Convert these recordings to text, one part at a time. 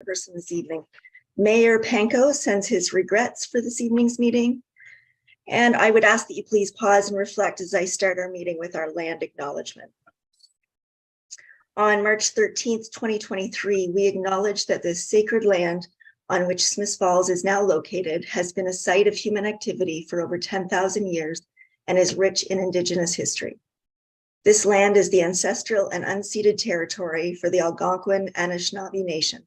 person this evening. Mayor Panko sends his regrets for this evening's meeting. And I would ask that you please pause and reflect as I start our meeting with our land acknowledgement. On March 13th, 2023, we acknowledge that the sacred land on which Smiths Falls is now located has been a site of human activity for over 10,000 years and is rich in Indigenous history. This land is the ancestral and unceded territory for the Algonquin Anishinaabe Nation.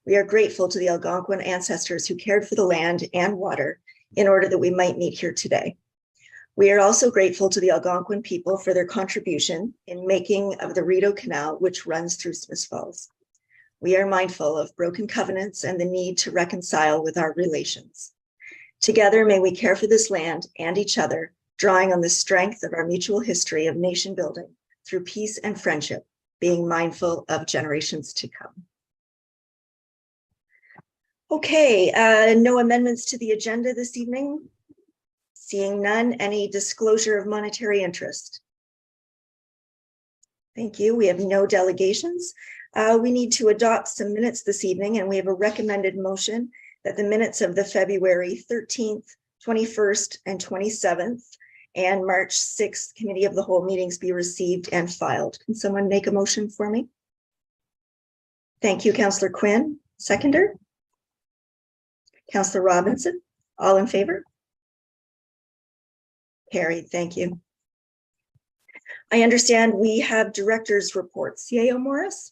We are grateful to the Algonquin ancestors who cared for the land and water in order that we might meet here today. We are also grateful to the Algonquin people for their contribution in making of the Rideau Canal, which runs through Smiths Falls. We are mindful of broken covenants and the need to reconcile with our relations. Together, may we care for this land and each other, drawing on the strength of our mutual history of nation building through peace and friendship, being mindful of generations to come. Okay, no amendments to the agenda this evening. Seeing none, any disclosure of monetary interest? Thank you. We have no delegations. We need to adopt some minutes this evening, and we have a recommended motion that the minutes of the February 13th, 21st, and 27th, and March 6th Committee of the Whole meetings be received and filed. Can someone make a motion for me? Thank you, Councillor Quinn. Seconder? Councillor Robinson, all in favor? Carried, thank you. I understand we have director's reports. CAO Morris?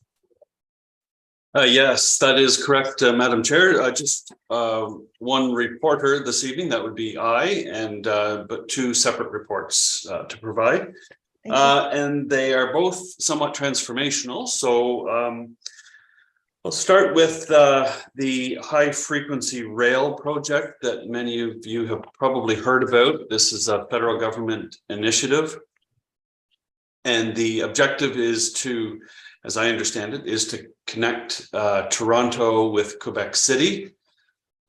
Yes, that is correct, Madam Chair. Just one reporter this evening, that would be I, and but two separate reports to provide. And they are both somewhat transformational. So I'll start with the high frequency rail project that many of you have probably heard about. This is a federal government initiative. And the objective is to, as I understand it, is to connect Toronto with Quebec City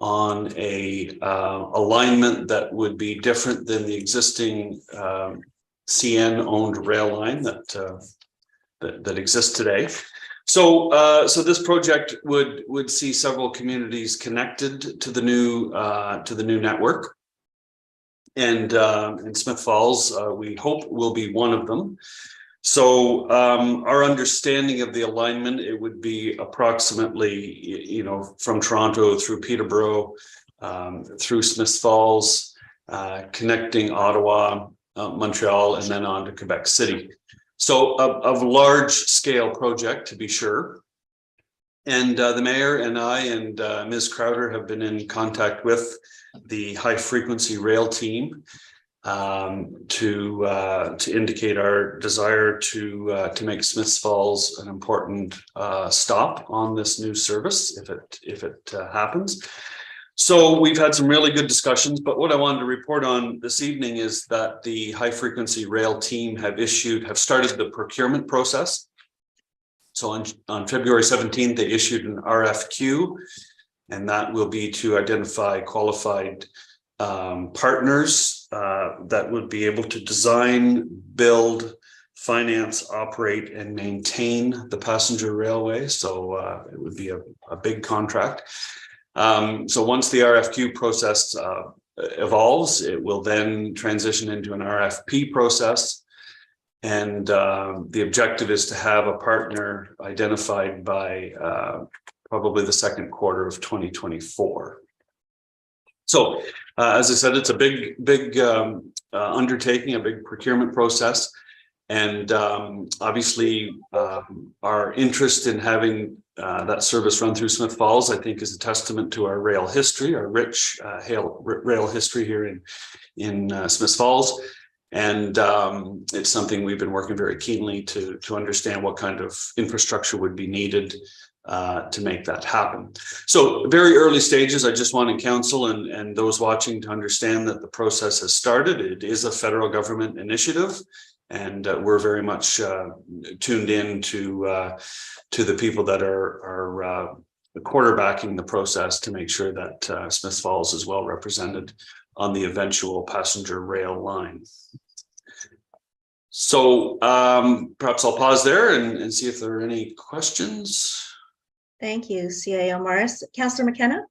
on a alignment that would be different than the existing CN-owned rail line that exists today. So this project would see several communities connected to the new network, and Smiths Falls, we hope, will be one of them. So our understanding of the alignment, it would be approximately, from Toronto through Peterborough, through Smiths Falls, connecting Ottawa, Montreal, and then on to Quebec City. So a large scale project, to be sure. And the mayor and I and Ms. Crowder have been in contact with the high frequency rail team to indicate our desire to make Smiths Falls an important stop on this new service if it happens. So we've had some really good discussions, but what I wanted to report on this evening is that the high frequency rail team have started the procurement process. So on February 17th, they issued an RFQ, and that will be to identify qualified partners that would be able to design, build, finance, operate, and maintain the passenger railway. So it would be a big contract. So once the RFQ process evolves, it will then transition into an RFP process. And the objective is to have a partner identified by probably the second quarter of 2024. So as I said, it's a big undertaking, a big procurement process. And obviously our interest in having that service run through Smiths Falls, I think, is a testament to our rail history, our rich rail history here in Smiths Falls. And it's something we've been working very keenly to understand what kind of infrastructure would be needed to make that happen. So very early stages, I just wanted council and those watching to understand that the process has started. It is a federal government initiative. And we're very much tuned in to the people that are quarterbacking the process to make sure that Smiths Falls is well represented on the eventual passenger rail line. So perhaps I'll pause there and see if there are any questions. Thank you, CAO Morris. Councillor McKenna?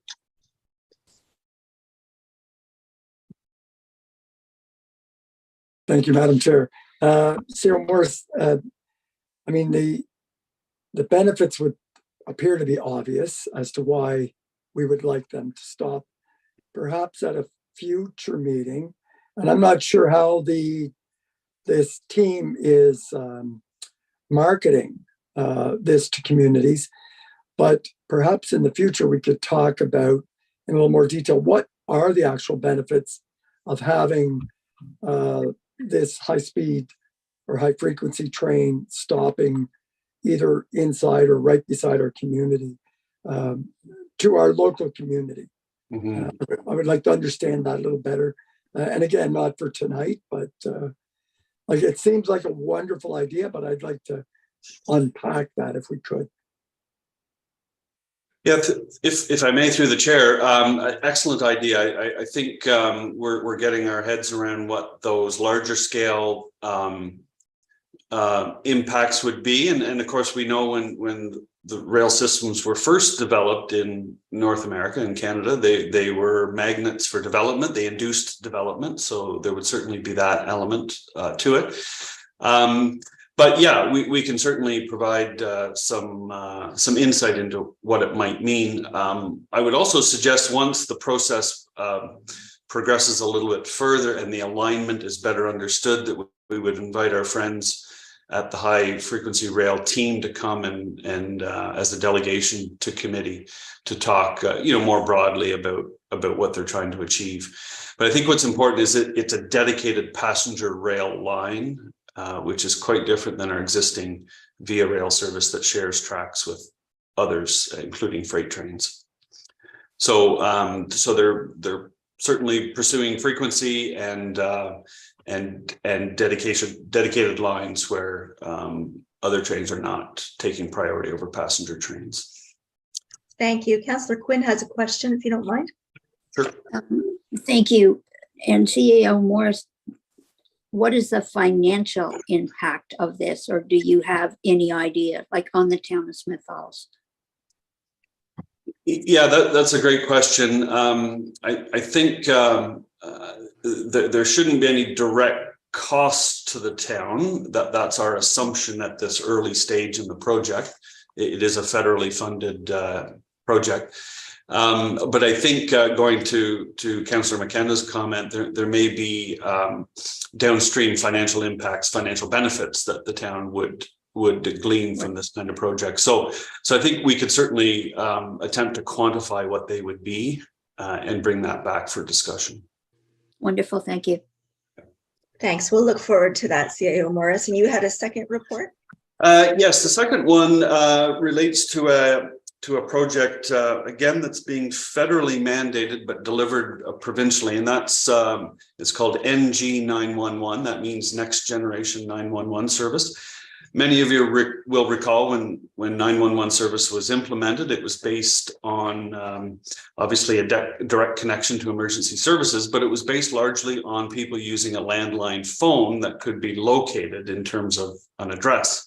Thank you, Madam Chair. CAO Morris, I mean, the benefits would appear to be obvious as to why we would like them to stop, perhaps at a future meeting. And I'm not sure how this team is marketing this to communities, but perhaps in the future we could talk about in a little more detail what are the actual benefits of having this high-speed or high-frequency train stopping either inside or right beside our community, to our local community. Mm-hmm. I would like to understand that a little better. And again, not for tonight, but like it seems like a wonderful idea, but I'd like to unpack that if we could. Yeah, if I may, through the chair, excellent idea. I think we're getting our heads around what those larger scale impacts would be, and of course we know when the rail systems were first developed in North America and Canada, they were magnets for development. They induced development, so there would certainly be that element to it. But yeah, we can certainly provide some insight into what it might mean. I would also suggest once the process progresses a little bit further and the alignment is better understood, that we would invite our friends at the high frequency rail team to come and as a delegation to committee to talk more broadly about what they're trying to achieve. But I think what's important is that it's a dedicated passenger rail line, which is quite different than our existing Via Rail service that shares tracks with others, including freight trains. So they're certainly pursuing frequency and dedicated lines where other trains are not taking priority over passenger trains. Thank you. Councillor Quinn has a question, if you don't mind. Sure. Thank you. And CAO Morris, what is the financial impact of this, or do you have any idea, like on the town of Smith Falls? Yeah, that's a great question. I think there shouldn't be any direct cost to the town. That's our assumption at this early stage in the project. It is a federally funded project. But I think going to Councillor McKenna's comment, there may be downstream financial impacts, financial benefits that the town would glean from this kind of project. So I think we could certainly attempt to quantify what they would be and bring that back for discussion. Wonderful, thank you. Thanks. We'll look forward to that, CAO Morris. And you had a second report? Yes, the second one relates to a project, again, that's being federally mandated but delivered provincially, and that's it's called NG 911. That means Next Generation 911 Service. Many of you will recall when 911 service was implemented, it was based on obviously a direct connection to emergency services, but it was based largely on people using a landline phone that could be located in terms of an address.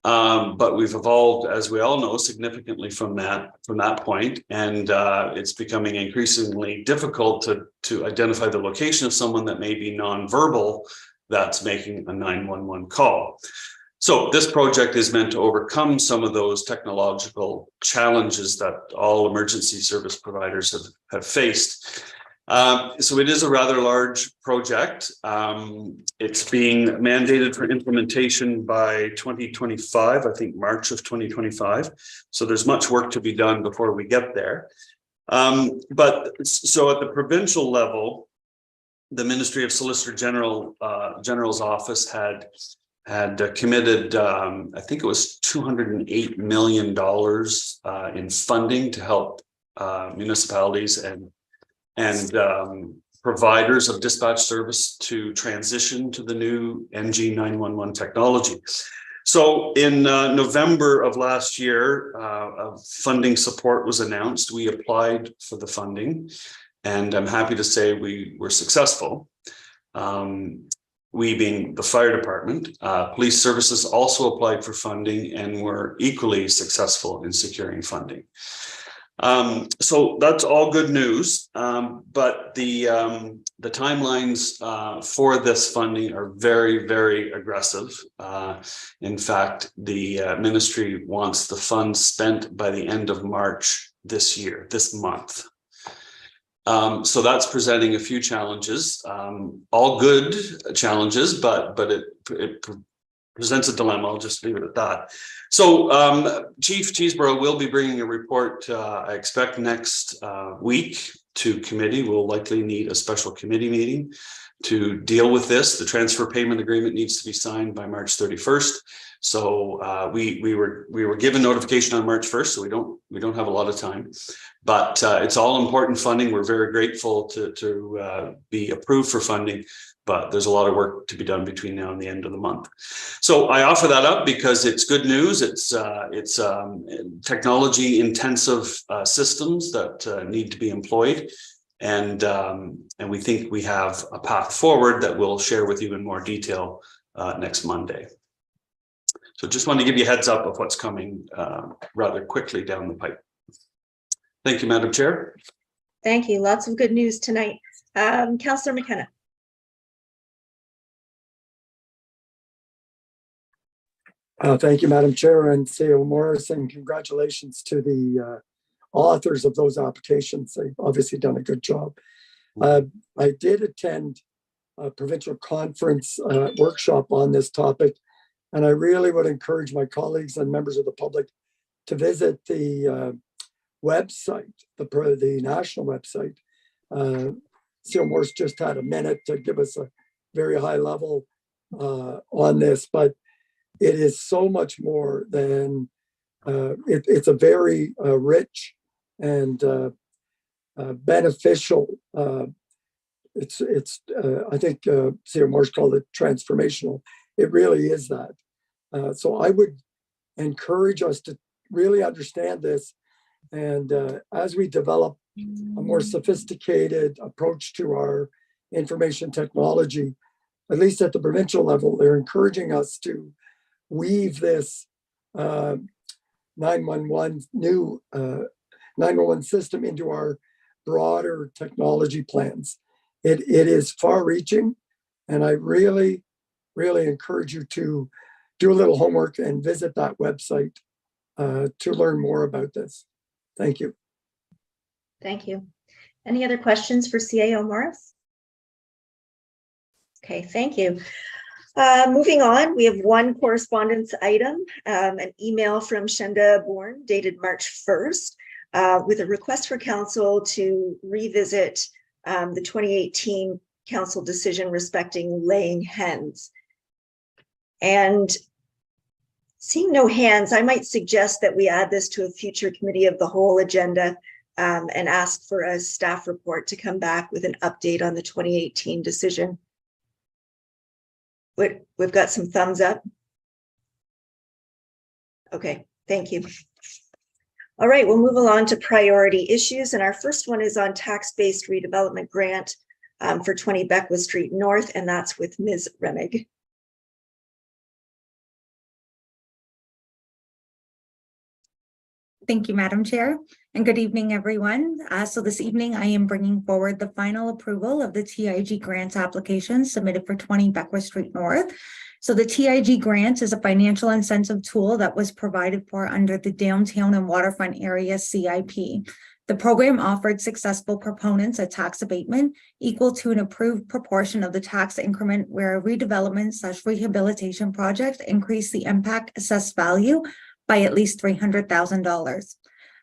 But we've evolved, as we all know, significantly from that point, and it's becoming increasingly difficult to identify the location of someone that may be nonverbal that's making a 911 call. So this project is meant to overcome some of those technological challenges that all emergency service providers have faced. So it is a rather large project. It's being mandated for implementation by 2025, I think March of 2025. So there's much work to be done before we get there. But so at the provincial level, the Ministry of Solicitor General's office had committed, I think it was $208 million in funding to help municipalities and providers of dispatch service to transition to the new NG 911 technology. So in November of last year, funding support was announced. We applied for the funding, and I'm happy to say we were successful. we being the fire department. Police services also applied for funding and were equally successful in securing funding. So that's all good news, but the timelines for this funding are very, very aggressive. In fact, the ministry wants the funds spent by the end of March this month. So that's presenting a few challenges, all good challenges, but it presents a dilemma. I'll just leave it at that. So Chief Cheeseborough will be bringing a report, I expect next week to committee. We'll likely need a special committee meeting to deal with this. The transfer payment agreement needs to be signed by March 31st. So we were given notification on March 1st, so we don't have a lot of time, but it's all important funding. We're very grateful to be approved for funding, but there's a lot of work to be done between now and the end of the month. So I offer that up because it's good news. It's technology intensive systems that need to be employed. And we think we have a path forward that we'll share with you in more detail next Monday. So just want to give you a heads up of what's coming rather quickly down the pipe. Thank you, Madam Chair. Thank you. Lots of good news tonight. Councillor McKenna. Thank you, Madam Chair, and CEO Morris, and congratulations to the authors of those applications. They've obviously done a good job. I did attend a provincial conference workshop on this topic, and I really would encourage my colleagues and members of the public to visit the website, the national website. CEO Morris just had a minute to give us a very high level on this, but it is so much more than, it's a very rich and beneficial, it's I think CEO Morris called it transformational. It really is that. So I would encourage us to really understand this. And as we develop a more sophisticated approach to our information technology, at least at the provincial level, they're encouraging us to weave this 911 new 911 system into our broader technology plans. It is far-reaching, and I really, really encourage you to do a little homework and visit that website to learn more about this. Thank you. Thank you. Any other questions for CAO Morris? Okay, thank you. Moving on, we have one correspondence item, an email from Shenda Bourne dated March 1st with a request for council to revisit the 2018 council decision respecting laying hens. And seeing no hands, I might suggest that we add this to a future committee of the whole agenda and ask for a staff report to come back with an update on the 2018 decision. We've got some thumbs up. Okay, thank you. All right, we'll move along to priority issues. And our first one is on tax-based redevelopment grant for 20 Beckwith Street North, and that's with Ms. Remig. Thank you, Madam Chair, and good evening, everyone. So this evening, I am bringing forward the final approval of the TIG grant application submitted for 20 Beckwith Street North. So the TIG grant is a financial incentive tool that was provided for under the Downtown and Waterfront Area CIP. The program offered successful proponents a tax abatement equal to an approved proportion of the tax increment where a redevelopment/rehabilitation project increased the impact assessed value by at least $300,000.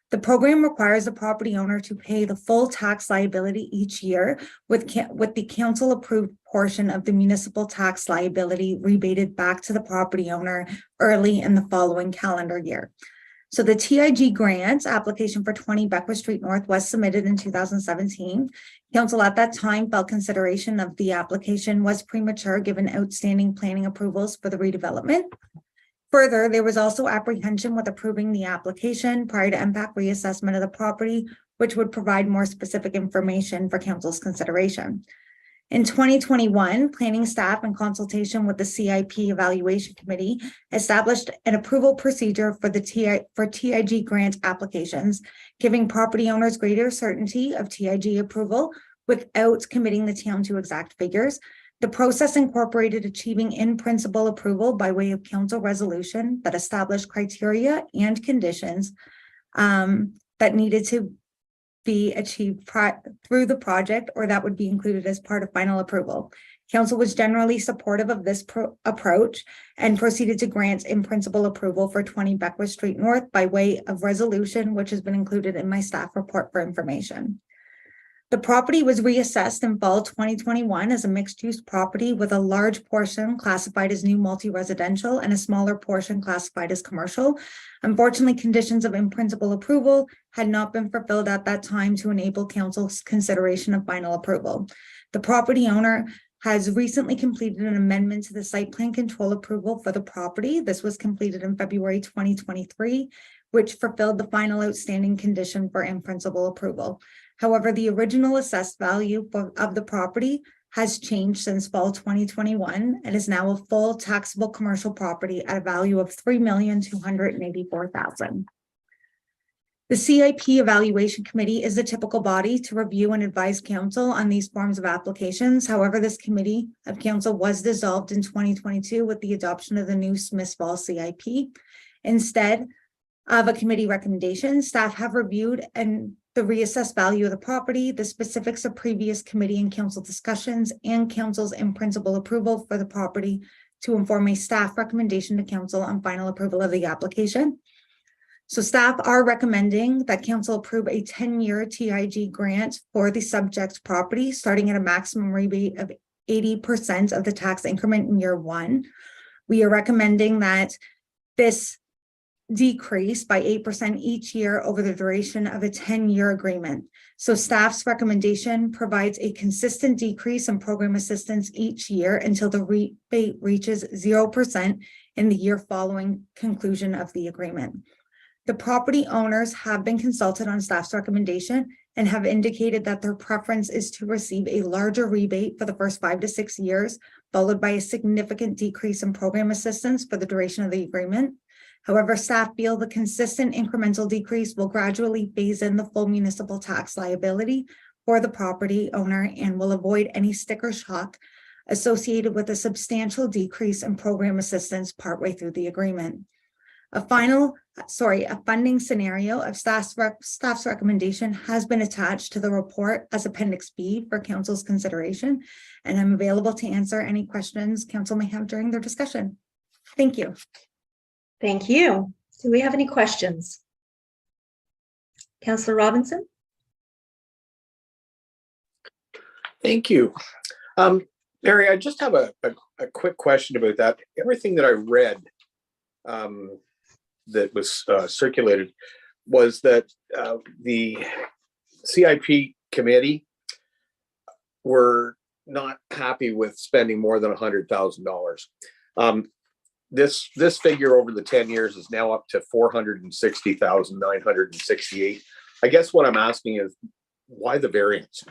The program requires the property owner to pay the full tax liability each year with the council approved portion of the municipal tax liability rebated back to the property owner early in the following calendar year. So the TIG grant application for 20 Beckwith Street North was submitted in 2017. Council at that time felt consideration of the application was premature given outstanding planning approvals for the redevelopment. Further, there was also apprehension with approving the application prior to impact reassessment of the property, which would provide more specific information for council's consideration. In 2021, planning staff in consultation with the CIP Evaluation Committee established an approval procedure for the TIG grant applications, giving property owners greater certainty of TIG approval without committing the town to exact figures. The process incorporated achieving in-principle approval by way of council resolution that established criteria and conditions that needed to be achieved through the project, or that would be included as part of final approval. Council was generally supportive of this approach and proceeded to grant in-principle approval for 20 Beckwith Street North by way of resolution, which has been included in my staff report for information. The property was reassessed in fall 2021 as a mixed-use property with a large portion classified as new multi-residential and a smaller portion classified as commercial. Unfortunately, conditions of in-principle approval had not been fulfilled at that time to enable council's consideration of final approval. The property owner has recently completed an amendment to the site plan control approval for the property. This was completed in February 2023, which fulfilled the final outstanding condition for in-principle approval. However, the original assessed value of the property has changed since fall 2021 and is now a full taxable commercial property at a value of $3,284,000. The CIP Evaluation Committee is the typical body to review and advise council on these forms of applications. However, this committee of council was dissolved in 2022 with the adoption of the new Smiths Falls CIP. Instead of a committee recommendation, staff have reviewed and the reassessed value of the property, the specifics of previous committee and council discussions, and council's in-principle approval for the property to inform a staff recommendation to council on final approval of the application. So staff are recommending that council approve a 10-year TIG grant for the subject property, starting at a maximum rebate of 80% of the tax increment in year 1. We are recommending that this decrease by 8% each year over the duration of a 10-year agreement. So staff's recommendation provides a consistent decrease in program assistance each year until the rebate reaches 0% in the year following conclusion of the agreement. The property owners have been consulted on staff's recommendation and have indicated that their preference is to receive a larger rebate for the first 5 to 6 years, followed by a significant decrease in program assistance for the duration of the agreement. However, staff feel the consistent incremental decrease will gradually phase in the full municipal tax liability for the property owner and will avoid any sticker shock associated with a substantial decrease in program assistance partway through the agreement. A funding scenario of staff's recommendation has been attached to the report as Appendix B for council's consideration, and I'm available to answer any questions council may have during their discussion. Thank you. Thank you. Do we have any questions? Councillor Robinson? Thank you. Mary, I just have a quick question about that. Everything that I read that was circulated was that the CIP committee were not happy with spending more than $100,000. This figure over the 10 years is now up to $460,968. I guess what I'm asking is why the variance?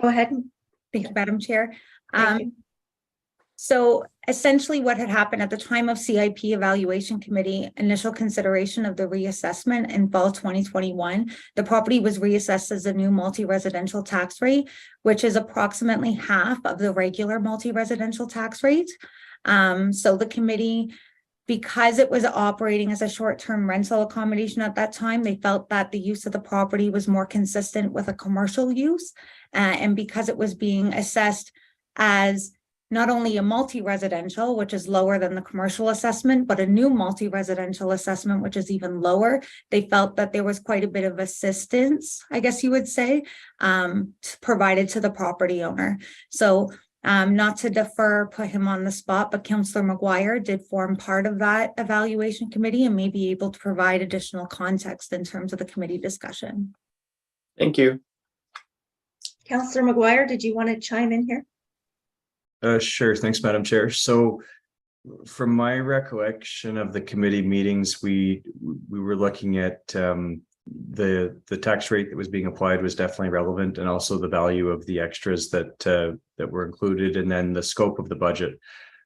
Go ahead. Thank you, Madam Chair. Thank you. So essentially what had happened at the time of CIP Evaluation Committee initial consideration of the reassessment in fall 2021, the property was reassessed as a new multi-residential tax rate, which is approximately half of the regular multi-residential tax rate. So the committee, because it was operating as a short-term rental accommodation at that time, they felt that the use of the property was more consistent with a commercial use. And because it was being assessed as not only a multi-residential, which is lower than the commercial assessment, but a new multi-residential assessment, which is even lower, they felt that there was quite a bit of assistance, I guess you would say, provided to the property owner. So not to put him on the spot, but Councillor McGuire did form part of that evaluation committee and may be able to provide additional context in terms of the committee discussion. Thank you. Councillor McGuire, did you want to chime in here? Sure. Thanks, Madam Chair. So from my recollection of the committee meetings, we were looking at the tax rate that was being applied was definitely relevant, and also the value of the extras that were included, and then the scope of the budget.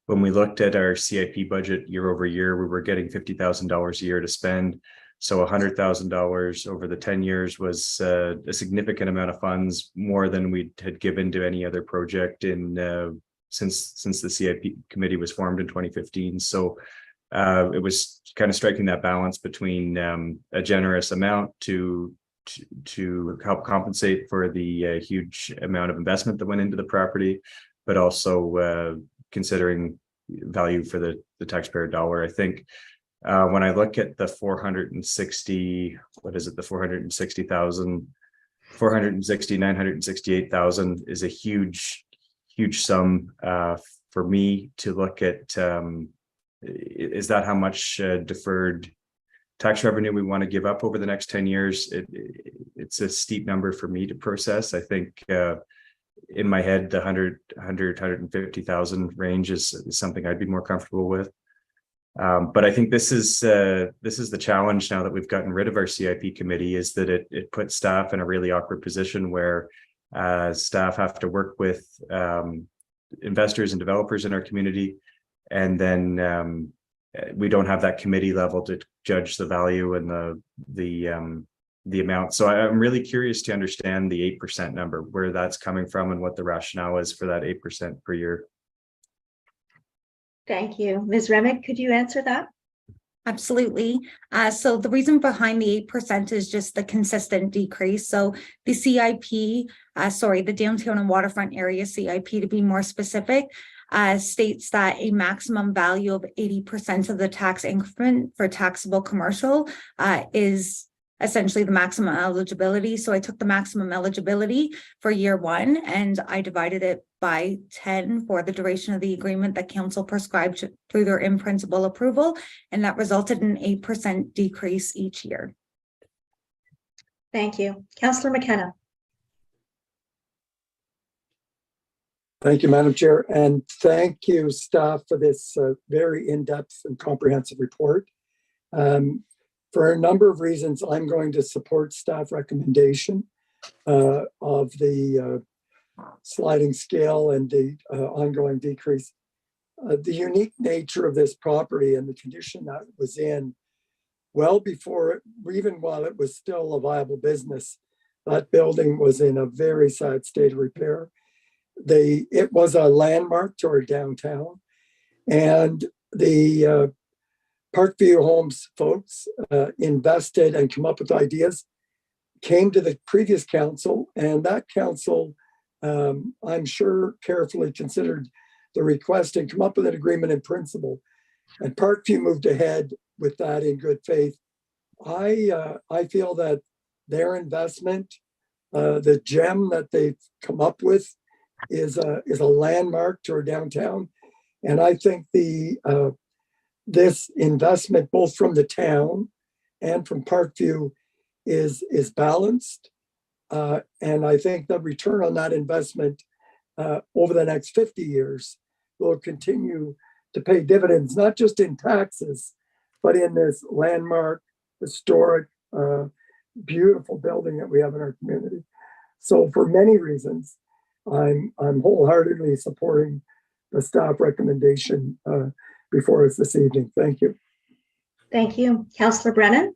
When we looked at our CIP budget year over year, we were getting $50,000 a year to spend. So $100,000 over the 10 years was a significant amount of funds, more than we had given to any other project since the CIP committee was formed in 2015. So it was kind of striking that balance between a generous amount to help compensate for the huge amount of investment that went into the property, but also considering value for the taxpayer dollar. I think when I look at the 968,000 is a huge sum for me to look at. Is that how much deferred tax revenue we want to give up over the next 10 years? It's a steep number for me to process. I think in my head, the 150,000 range is something I'd be more comfortable with. But I think this is the challenge now that we've gotten rid of our CIP committee, is that it puts staff in a really awkward position where staff have to work with investors and developers in our community, and then we don't have that committee level to judge the value and the amount. So I'm really curious to understand the 8% number, where that's coming from, and what the rationale is for that 8% per year. Thank you. Ms. Remick, could you answer that? Absolutely. So the reason behind the 8% is just the consistent decrease. So the CIP, the Downtown and Waterfront Area CIP, to be more specific, states that a maximum value of 80% of the tax increment for taxable commercial is essentially the maximum eligibility. So I took the maximum eligibility for year one and I divided it by 10 for the duration of the agreement that council prescribed through their in-principle approval. And that resulted in an 8% decrease each year. Thank you. Councillor McKenna. Thank you, Madam Chair, and thank you, staff, for this very in-depth and comprehensive report. For a number of reasons, I'm going to support staff recommendation of the sliding scale and the ongoing decrease. The unique nature of this property and the condition that it was in, well before, even while it was still a viable business, that building was in a very sad state of repair. It was a landmark to our downtown, and the Parkview Homes folks invested and come up with ideas, came to the previous council, and that council, I'm sure, carefully considered the request and come up with an agreement in principle. And Parkview moved ahead with that in good faith. I feel that their investment, the gem that they've come up with, is a landmark to our downtown, and I think this investment, both from the town and from Parkview, is balanced, and I think the return on that investment over the next 50 years will continue to pay dividends, not just in taxes, but in this landmark, historic, beautiful building that we have in our community. So for many reasons, I'm wholeheartedly supporting the staff recommendation before us this evening. Thank you. Thank you. Councillor Brennan.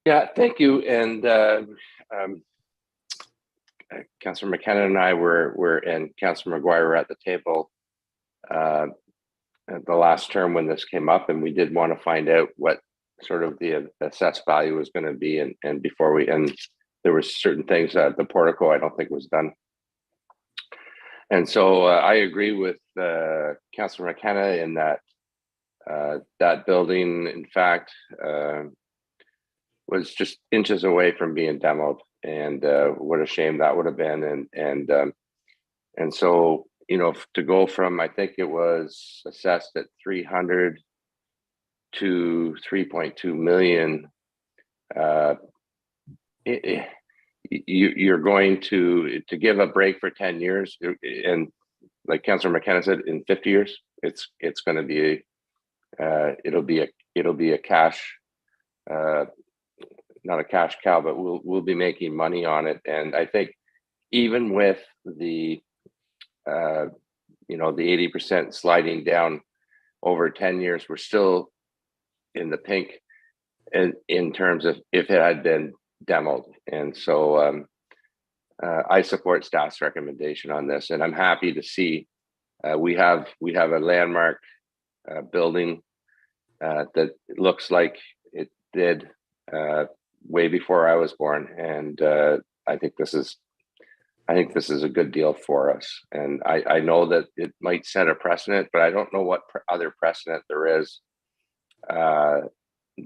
Yeah, thank you. And Councillor McKenna and I and Councillor McGuire were at the table at the last term when this came up, and we did want to find out what sort of the assessed value was going to be, and there were certain things that the portico I don't think was done. And so I agree with Councillor McKenna in that that building, in fact, was just inches away from being demoed, and what a shame that would have been. And so, you know, to go from, I think it was assessed at 300 to 3.2 million, you're going to give a break for 10 years, and like Councillor McKenna said, in 50 years, it's going to be it'll be a cash not a cash cow, but we'll be making money on it. And I think even with the you know, the 80% sliding down over 10 years, we're still in the pink in terms of if it had been demoed. And so I support staff's recommendation on this, and I'm happy to see we have a landmark building that looks like it did way before I was born, and I think this is a good deal for us. And I know that it might set a precedent, but I don't know what other precedent there is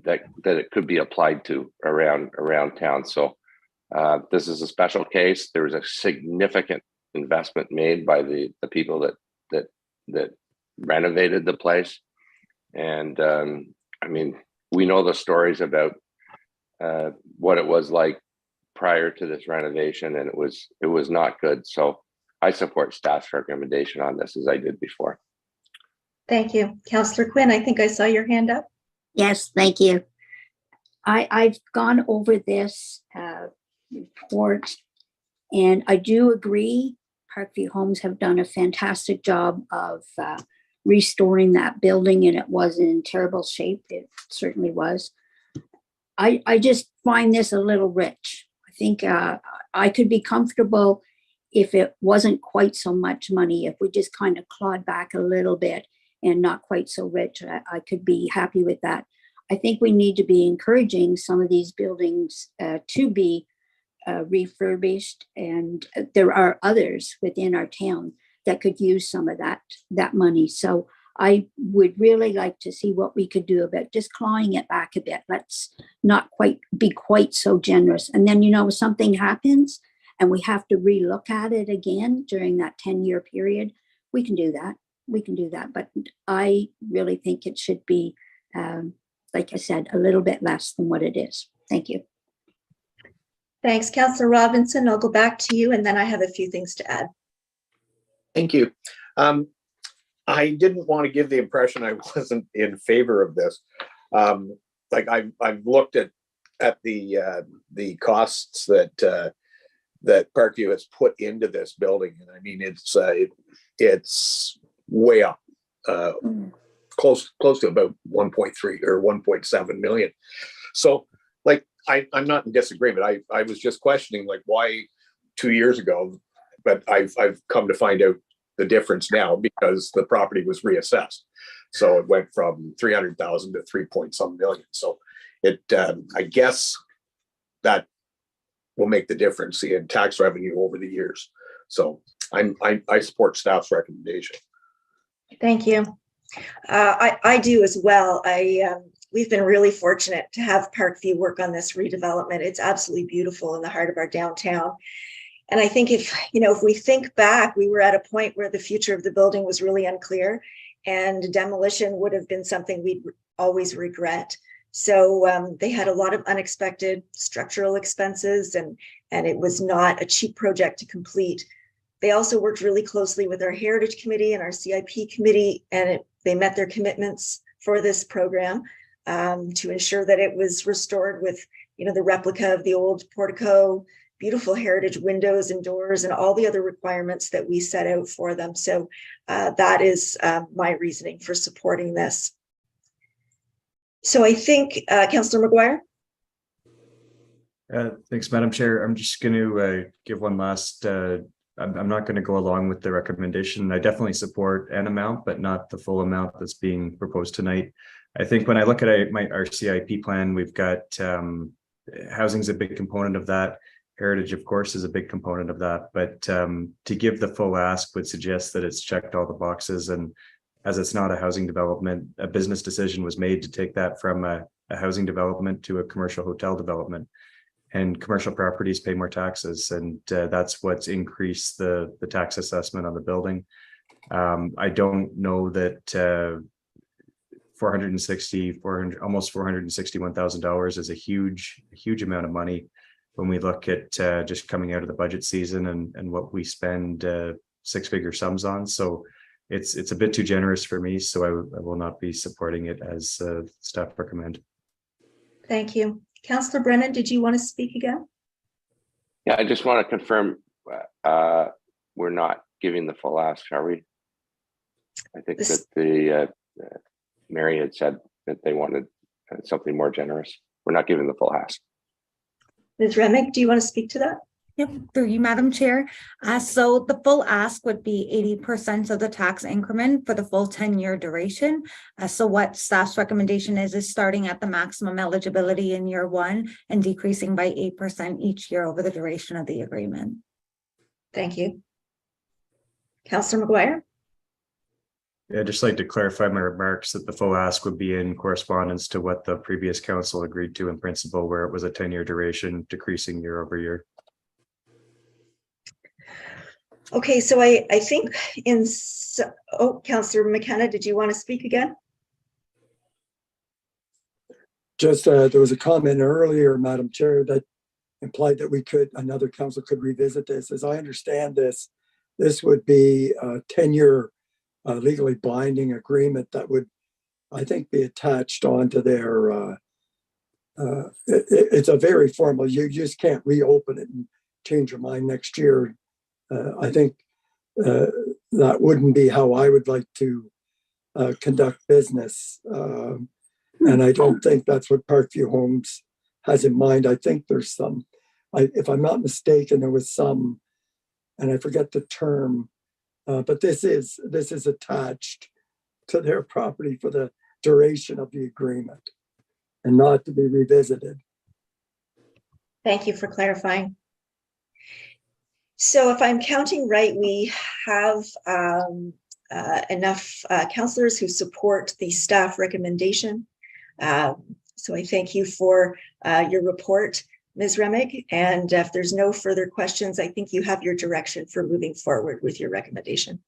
that it could be applied to around town. So this is a special case. There was a significant investment made by the people that renovated the place. And I mean, we know the stories about what it was like prior to this renovation, and it was not good. So I support staff's recommendation on this, as I did before. Thank you. Councillor Quinn, I think I saw your hand up. Yes, thank you. I've gone over this report, and I do agree Parkview Homes have done a fantastic job of restoring that building, and it was in terrible shape. It certainly was. I just find this a little rich. I think I could be comfortable if it wasn't quite so much money, if we just kind of clawed back a little bit and not quite so rich. I could be happy with that. I think we need to be encouraging some of these buildings to be refurbished, and there are others within our town that could use some of that money. So I would really like to see what we could do about just clawing it back a bit. Let's not be quite so generous. And then, you know, if something happens and we have to relook at it again during that 10-year period, we can do that. We can do that. But I really think it should be, like I said, a little bit less than what it is. Thank you. Thanks, Councillor Robinson. I'll go back to you, and then I have a few things to add. Thank you. I didn't want to give the impression I wasn't in favor of this. Like I've looked at the costs that Parkview has put into this building, and I mean it's way up, close to about 1.3 or 1.7 million. So like I'm not in disagreement. I was just questioning like why 2 years ago, but I've come to find out the difference now because the property was reassessed. So it went from 300,000 to 3-point-some million. So it, I guess that will make the difference in tax revenue over the years. So I support staff's recommendation. Thank you. I do as well. We've been really fortunate to have Parkview work on this redevelopment. It's absolutely beautiful in the heart of our downtown. And I think if we think back, we were at a point where the future of the building was really unclear, and demolition would have been something we'd always regret. So they had a lot of unexpected structural expenses, and it was not a cheap project to complete. They also worked really closely with our Heritage Committee and our CIP Committee, and they met their commitments for this program to ensure that it was restored with, the replica of the old portico, beautiful heritage windows and doors, and all the other requirements that we set out for them. So that is my reasoning for supporting this. So I think, Councillor McGuire. Thanks, Madam Chair. I'm just going to give one last, I'm not going to go along with the recommendation. I definitely support an amount, but not the full amount that's being proposed tonight. I think when I look at our CIP plan, we've got housing is a big component of that. Heritage, of course, is a big component of that, but to give the full ask would suggest that it's checked all the boxes, and as it's not a housing development, a business decision was made to take that from a housing development to a commercial hotel development, and commercial properties pay more taxes, and that's what's increased the tax assessment on the building. I don't know that almost $461,000 is a huge amount of money when we look at just coming out of the budget season and what we spend six-figure sums on. So it's a bit too generous for me, so I will not be supporting it as staff recommend. Thank you. Councillor Brennan, did you want to speak again? Yeah, I just want to confirm, we're not giving the full ask, are we? I think This- that the Mary had said that they wanted something more generous. We're not giving the full ask. Ms. Remick, do you want to speak to that? Yep, through you, Madam Chair. So the full ask would be 80% of the tax increment for the full 10-year duration. So what staff's recommendation is starting at the maximum eligibility in year 1 and decreasing by 8% each year over the duration of the agreement. Thank you. Councillor McGuire? Yeah, I'd just like to clarify my remarks that the full ask would be in correspondence to what the previous council agreed to in principle, where it was a 10-year duration, decreasing year over year. Okay, so I think Councillor McKenna, did you want to speak again? Just, there was a comment earlier, Madam Chair, that implied that another council could revisit this. As I understand this would be a 10-year legally binding agreement that would, I think, be attached onto their, it's a very formal, you just can't reopen it and change your mind next year. I think that wouldn't be how I would like to conduct business. And I don't think that's what Parkview Homes has in mind. I think there's some, if I'm not mistaken, there was some, and I forget the term, but this is attached to their property for the duration of the agreement and not to be revisited. Thank you for clarifying. So if I'm counting right, we have enough councillors who support the staff recommendation. So I thank you for your report, Ms. Remick. And if there's no further questions, I think you have your direction for moving forward with your recommendation.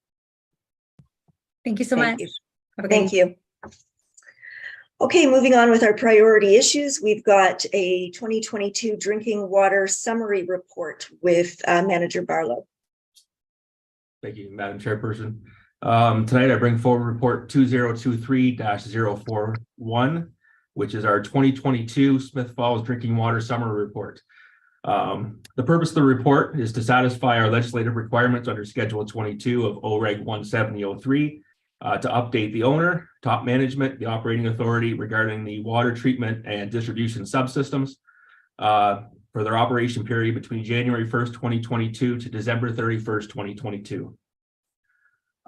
Thank you so Thank much. you. Have a good Thank you. Okay, moving on with our priority issues, we've got a 2022 drinking water summary report with Manager Barlow. Thank you, Madam Chairperson. Tonight I bring forward report 2023-041, which is our 2022 Smith Falls Drinking Water Summary Report. The purpose of the report is to satisfy our legislative requirements under Schedule 22 of OREG 17003 to update the owner, top management, the operating authority regarding the water treatment and distribution subsystems for their operation period between January 1st, 2022 to December 31st, 2022.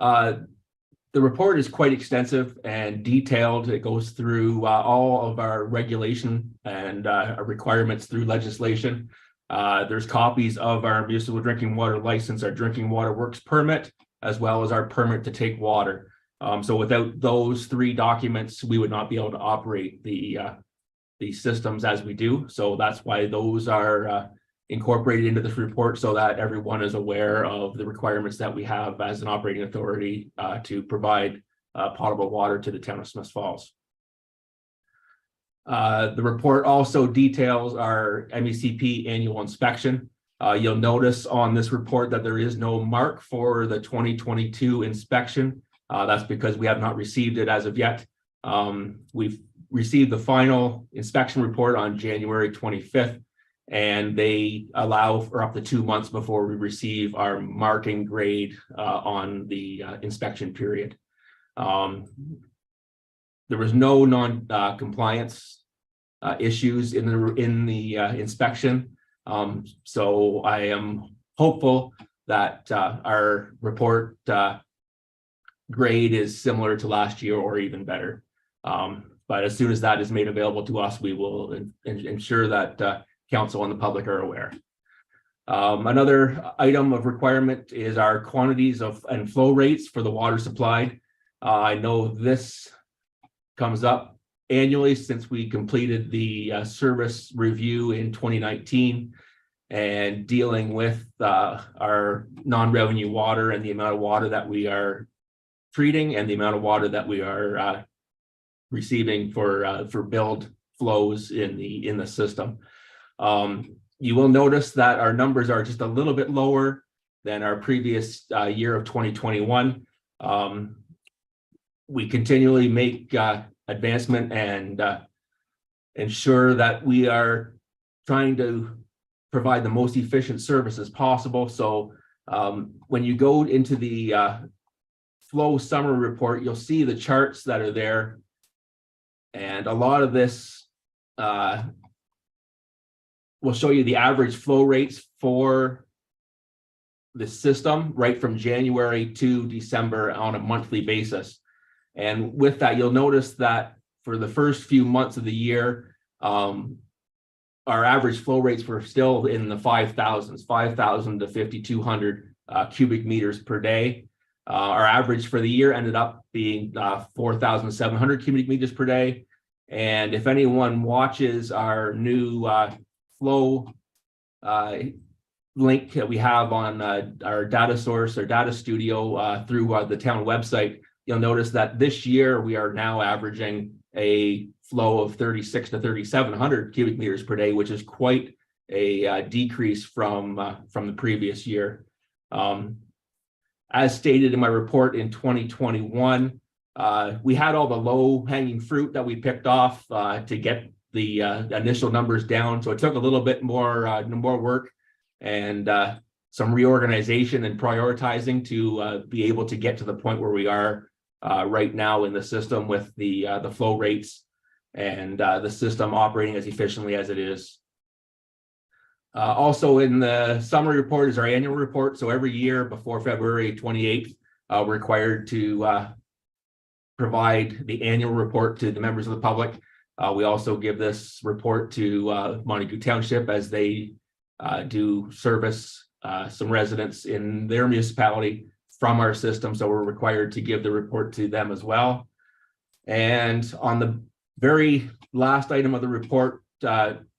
The report is quite extensive and detailed. It goes through all of our regulation and our requirements through legislation. There's copies of our municipal drinking water license, our drinking water works permit, as well as our permit to take water. So without those 3 documents, we would not be able to operate the systems as we do. So that's why those are incorporated into this report, so that everyone is aware of the requirements that we have as an operating authority to provide potable water to the town of Smith Falls. The report also details our MECP annual inspection. You'll notice on this report that there is no mark for the 2022 inspection. That's because we have not received it as of yet. We've received the final inspection report on January 25th, and they allow for up to 2 months before we receive our marking grade on the inspection period. There was no non-compliance issues in the inspection. So I am hopeful that our report grade is similar to last year or even better. But as soon as that is made available to us, we will ensure that council and the public are aware. Another item of requirement is our quantities of and flow rates for the water supplied. I know this comes up annually since we completed the service review in 2019 and dealing with our non-revenue water and the amount of water that we are treating and the amount of water that we are receiving for billed flows in the system. You will notice that our numbers are just a little bit lower than our previous year of 2021. We continually make advancement and ensure that we are trying to provide the most efficient services possible. So when you go into the flow summary report, you'll see the charts that are there. And a lot of this will show you the average flow rates for the system right from January to December on a monthly basis. And with that, you'll notice that for the first few months of the year, our average flow rates were still in the 5,000s, 5,000 to 5,200 cubic meters per day. Our average for the year ended up being 4,700 cubic meters per day. And if anyone watches our new flow link that we have on our data source or data studio through the town website, you'll notice that this year we are now averaging a flow of 36 to 3,700 cubic meters per day, which is quite a decrease from the previous year. As stated in my report in 2021, we had all the low hanging fruit that we picked off to get the initial numbers down. So it took a little bit more work and some reorganization and prioritizing to be able to get to the point where we are right now in the system with the flow rates and the system operating as efficiently as it is. Also in the summary report is our annual report. So every year before February 28th, we're required to provide the annual report to the members of the public. We also give this report to Montague Township as they do service some residents in their municipality from our system. So we're required to give the report to them as well. And on the very last item of the report,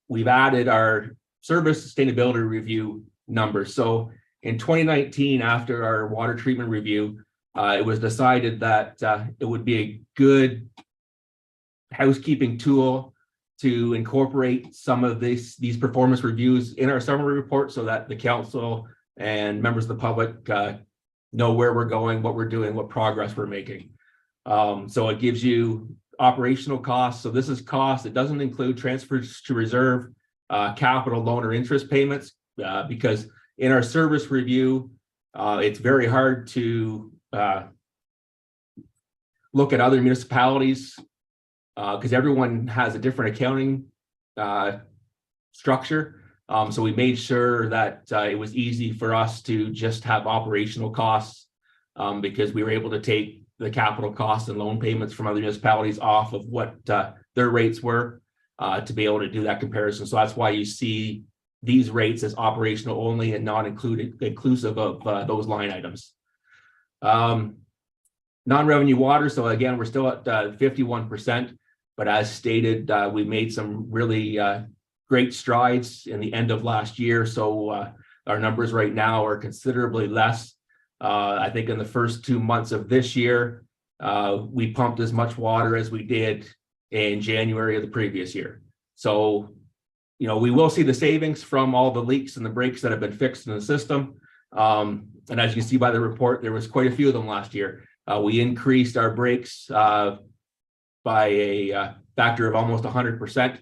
we've added our service sustainability review numbers. So in 2019, after our water treatment review, it was decided that it would be a good housekeeping tool to incorporate some of these performance reviews in our summary report so that the council and members of the public know where we're going, what we're doing, what progress we're making. So it gives you operational costs. So this is cost. It doesn't include transfers to reserve, capital loan or interest payments, because in our service review, it's very hard to look at other municipalities because everyone has a different accounting structure. So we made sure that it was easy for us to just have operational costs because we were able to take the capital costs and loan payments from other municipalities off of what their rates were to be able to do that comparison. So that's why you see these rates as operational only and not inclusive of those line items. Non-revenue water. So again, we're still at 51%, but as stated, we made some really great strides in the end of last year. So our numbers right now are considerably less. I think in the first 2 months of this year, we pumped as much water as we did in January of the previous year. So, you know, we will see the savings from all the leaks and the breaks that have been fixed in the system. And as you can see by the report, there was quite a few of them last year. We increased our breaks by a factor of almost 100%.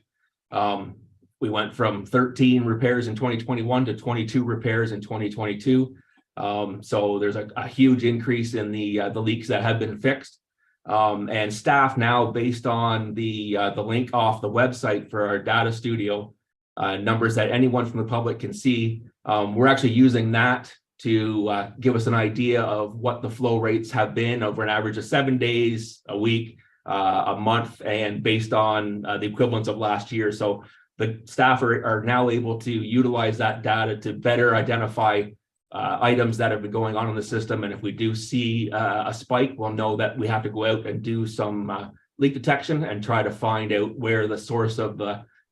We went from 13 repairs in 2021 to 22 repairs in 2022. So there's a huge increase in the leaks that have been fixed. And staff now, based on the link off the website for our data studio, numbers that anyone from the public can see, we're actually using that to give us an idea of what the flow rates have been over an average of 7 days, a week, a month, and based on the equivalents of last year. So the staff are now able to utilize that data to better identify items that have been going on in the system. And if we do see a spike, we'll know that we have to go out and do some leak detection and try to find out where the source of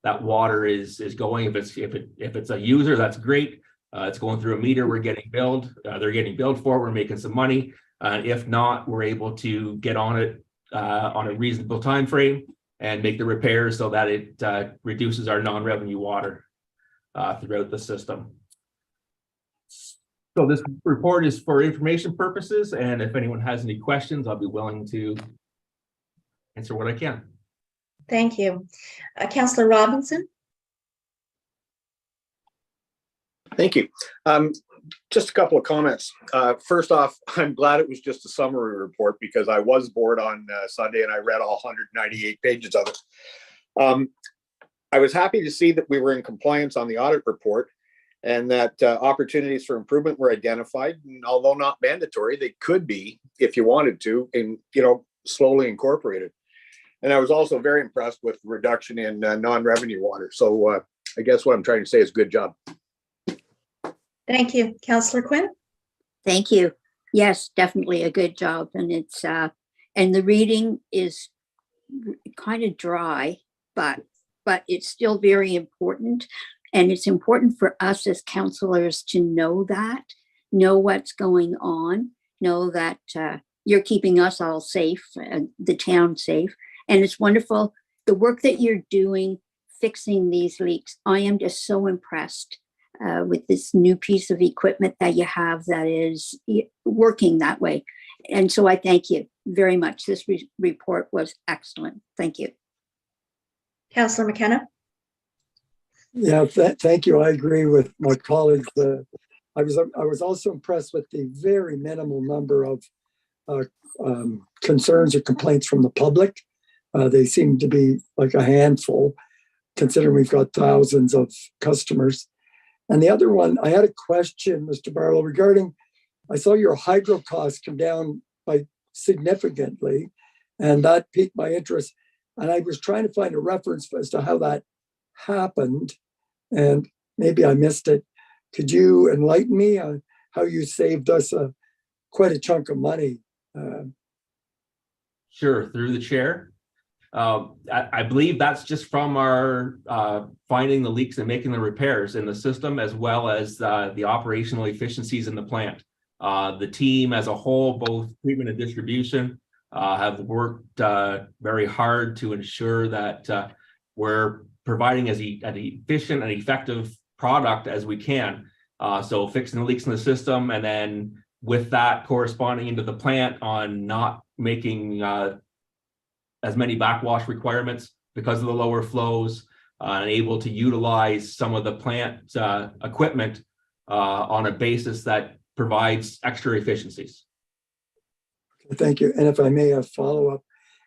that water is going. If it's a user, that's great. It's going through a meter, we're getting billed. They're getting billed for it, we're making some money. If not, we're able to get on it on a reasonable time frame and make the repairs so that it reduces our non-revenue water throughout the system. So this report is for information purposes, and if anyone has any questions, I'll be willing to answer what I can. Thank you. Councillor Robinson? Thank you. Just a couple of comments. First off, I'm glad it was just a summary report because I was bored on Sunday and I read all 198 pages of it. I was happy to see that we were in compliance on the audit report and that opportunities for improvement were identified. And although not mandatory, they could be, if you wanted to, and slowly incorporated. And I was also very impressed with the reduction in non-revenue water. So I guess what I'm trying to say is good job. Thank you. Councillor Quinn? Thank you. Yes, definitely a good job. And it's, and the reading is kind of dry, but it's still very important. And it's important for us as councillors to know that, know what's going on, know that you're keeping us all safe, the town safe. And it's wonderful, the work that you're doing, fixing these leaks. I am just so impressed with this new piece of equipment that you have that is working that way. And so I thank you very much. This report was excellent. Thank you. Councillor McKenna? Yeah, thank you. I agree with my colleagues. I was also impressed with the very minimal number of concerns or complaints from the public. They seem to be like a handful, considering we've got thousands of customers. And the other one, I had a question, Mr. Barlow, regarding, I saw your hydro costs come down by significantly, and that piqued my interest. And I was trying to find a reference as to how that happened, and maybe I missed it. Could you enlighten me on how you saved us quite a chunk of money? Sure, through the chair. I believe that's just from our finding the leaks and making the repairs in the system, as well as the operational efficiencies in the plant. The team as a whole, both treatment and distribution, have worked very hard to ensure that we're providing as an efficient and effective product as we can. So fixing the leaks in the system, and then with that corresponding into the plant on not making as many backwash requirements because of the lower flows, and able to utilize some of the plant equipment on a basis that provides extra efficiencies. Thank you. And if I may, a follow-up.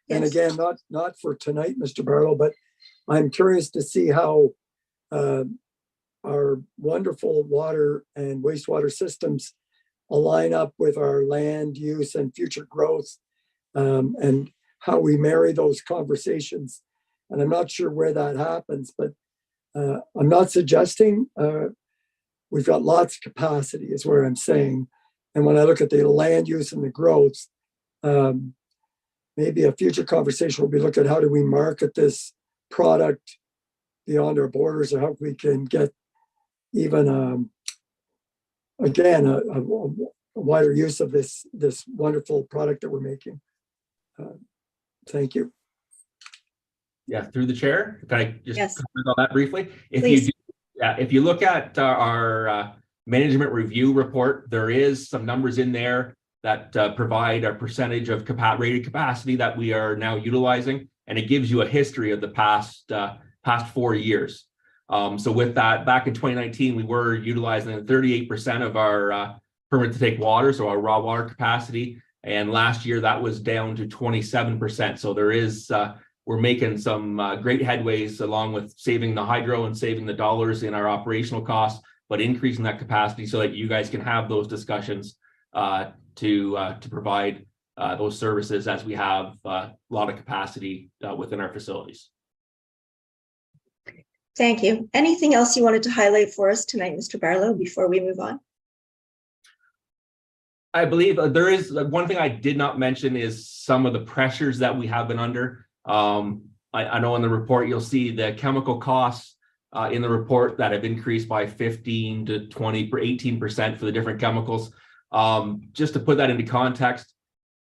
And Yes. again, not for tonight, Mr. Barlow, but I'm curious to see how our wonderful water and wastewater systems align up with our land use and future growth, and how we marry those conversations. And I'm not sure where that happens, but I'm not suggesting we've got lots of capacity is where I'm saying. And when I look at the land use and the growth, maybe a future conversation will be look at how do we market this product beyond our borders, or how we can get even again a wider use of this wonderful product that we're making. Thank you. Yeah, through the chair. Can I just Yes. comment on that briefly? Please. If you look at our management review report, there is some numbers in there that provide a percentage of rated capacity that we are now utilizing, and it gives you a history of the past 4 years. So with that, back in 2019, we were utilizing 38% of our permit to take water, so our raw water capacity. And last year that was down to 27%. So there is, we're making some great headways along with saving the hydro and saving the dollars in our operational costs, but increasing that capacity so that you guys can have those discussions to provide those services as we have a lot of capacity within our facilities. Thank you. Anything else you wanted to highlight for us tonight, Mr. Barlow, before we move on? I believe there is one thing I did not mention is some of the pressures that we have been under. I know in the report, you'll see the chemical costs in the report that have increased by 15 to 20 or 18% for the different chemicals. Just to put that into context,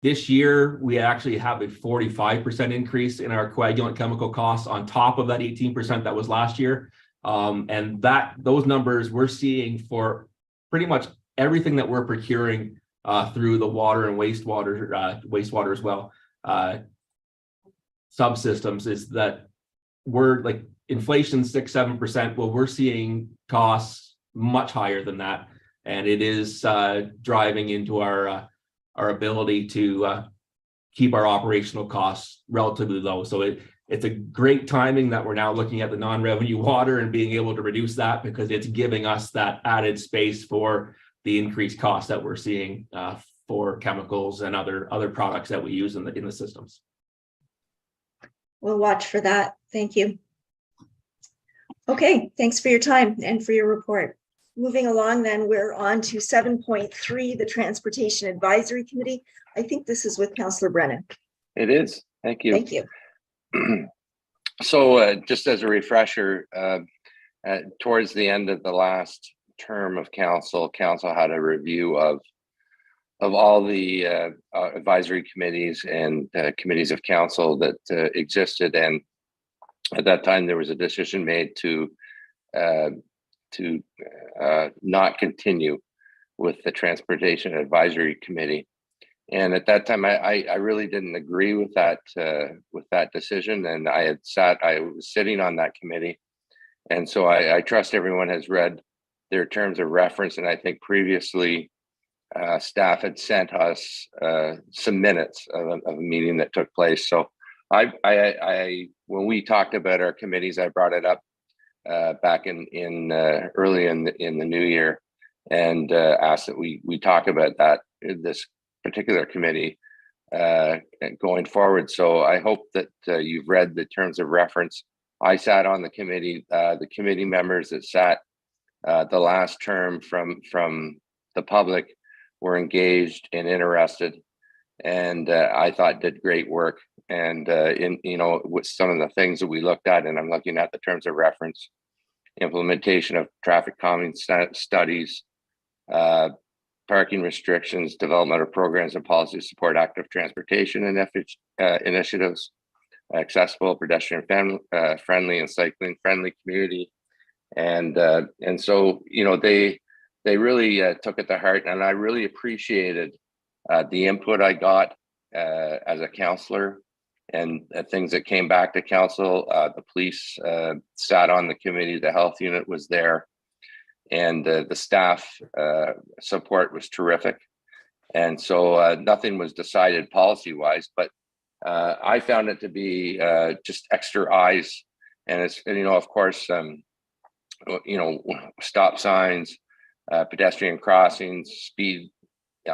this year, we actually have a 45% increase in our coagulant chemical costs on top of that 18% that was last year. And those numbers we're seeing for pretty much everything that we're procuring through the water and wastewater as well, subsystems, is that we're like inflation 6-7%. Well, we're seeing costs much higher than that, and it is driving into our ability to keep our operational costs relatively low. So it's a great timing that we're now looking at the non-revenue water and being able to reduce that, because it's giving us that added space for the increased costs that we're seeing for chemicals and other products that we use in the systems. We'll watch for that. Thank you. Okay, thanks for your time and for your report. Moving along then, we're on to 7.3, the Transportation Advisory Committee. I think this is with Councillor Brennan. It is. Thank you. Thank you. So just as a refresher, towards the end of the last term of council had a review of all the advisory committees and committees of council that existed, and at that time there was a decision made to not continue with the Transportation Advisory Committee. And at that time, I really didn't agree with that decision, and I was sitting on that committee, and so I trust everyone has read their terms of reference. And I think previously staff had sent us some minutes of a meeting that took place. So when we talked about our committees, I brought it up back in early in the new year, and asked that we talk about this particular committee going forward. So I hope that you've read the terms of reference. I sat on the committee. The committee members that sat the last term from the public were engaged and interested, and I thought did great work. And with some of the things that we looked at, and I'm looking at the terms of reference: implementation of traffic calming studies, parking restrictions, development of programs and policies to support active transportation and initiatives, accessible, pedestrian friendly and cycling friendly community. And so, they really took it to heart, and I really appreciated the input I got as a councillor, and things that came back to council. The police sat on the committee, the health unit was there, and the staff support was terrific. And so nothing was decided policy wise, but I found it to be just extra eyes. And it's, of course, stop signs, pedestrian crossings, speed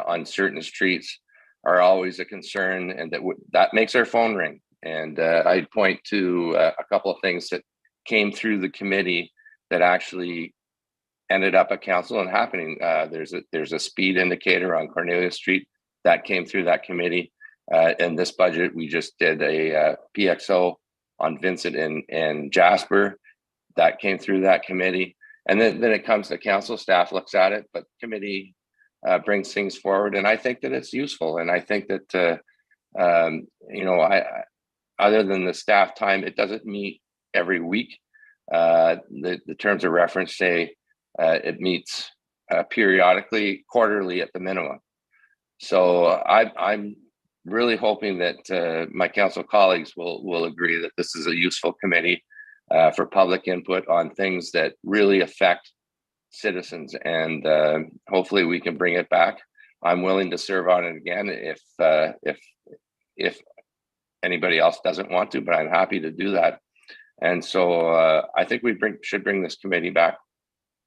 on certain streets are always a concern, and that makes our phone ring. And I'd point to a couple of things that came through the committee that actually ended up at council and happening. There's a speed indicator on Cornelia Street that came through that committee. In this budget, we just did a PXO on Vincent and Jasper that came through that committee. And then it comes to council, staff looks at it, but committee brings things forward, and I think that it's useful. And I think that other than the staff time, it doesn't meet every week. The terms of reference say it meets periodically, quarterly at the minimum. So I'm really hoping that my council colleagues will agree that this is a useful committee for public input on things that really affect citizens, and hopefully we can bring it back. I'm willing to serve on it again if anybody else doesn't want to, but I'm happy to do that. And so I think we should bring this committee back,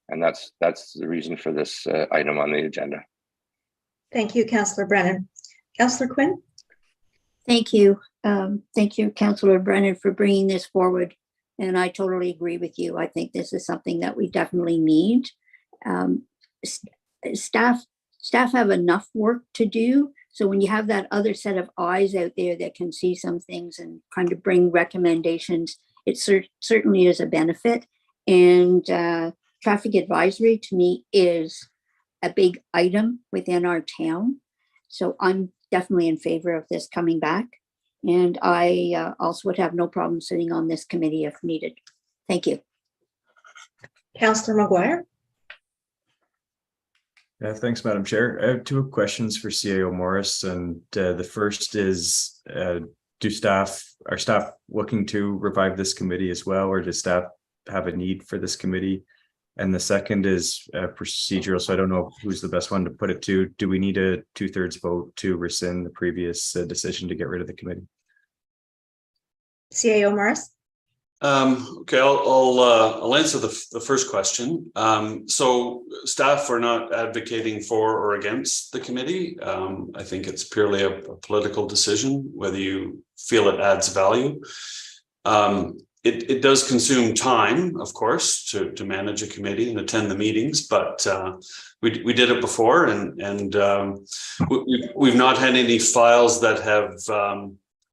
and that's the reason for this item on the agenda. Thank you, Councillor Brennan. Councillor Quinn? Thank you. Thank you, Councillor Brennan, for bringing this forward. And I totally agree with you. I think this is something that we definitely need. Staff have enough work to do. So when you have that other set of eyes out there that can see some things and kind of bring recommendations, it certainly is a benefit. And traffic advisory to me is a big item within our town. So I'm definitely in favor of this coming back. And I also would have no problem sitting on this committee if needed. Thank you. Councillor Maguire? Thanks, Madam Chair. I have two questions for CAO Morris, and the first is, are staff looking to revive this committee as well, or does staff have a need for this committee? And the second is procedural, so I don't know who's the best one to put it to. Do we need a 2/3 vote to rescind the previous decision to get rid of the committee? CAO Morris? Okay, I'll answer the first question. So staff are not advocating for or against the committee. I think it's purely a political decision, whether you feel it adds value. It does consume time, of course, to manage a committee and attend the meetings, but we did it before, and we've not had any files that have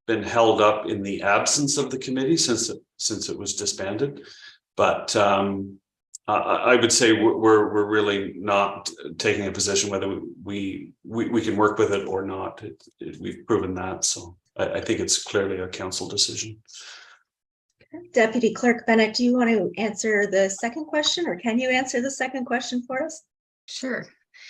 been held up in the absence of the committee since it was disbanded. But I would say we're really not taking a position whether we can work with it or not. We've proven that, so I think it's clearly a council decision. Deputy Clerk Bennett, do you want to answer the second question, or can you answer the second question for us? Sure.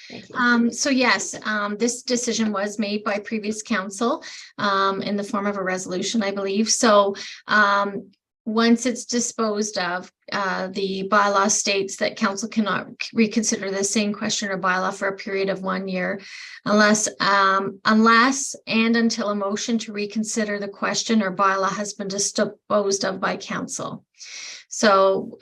Thank you. So yes, this decision was made by previous council in the form of a resolution, I believe. So once it's disposed of, the bylaw states that council cannot reconsider the same question or bylaw for a period of 1 year unless and until a motion to reconsider the question or bylaw has been disposed of by council. So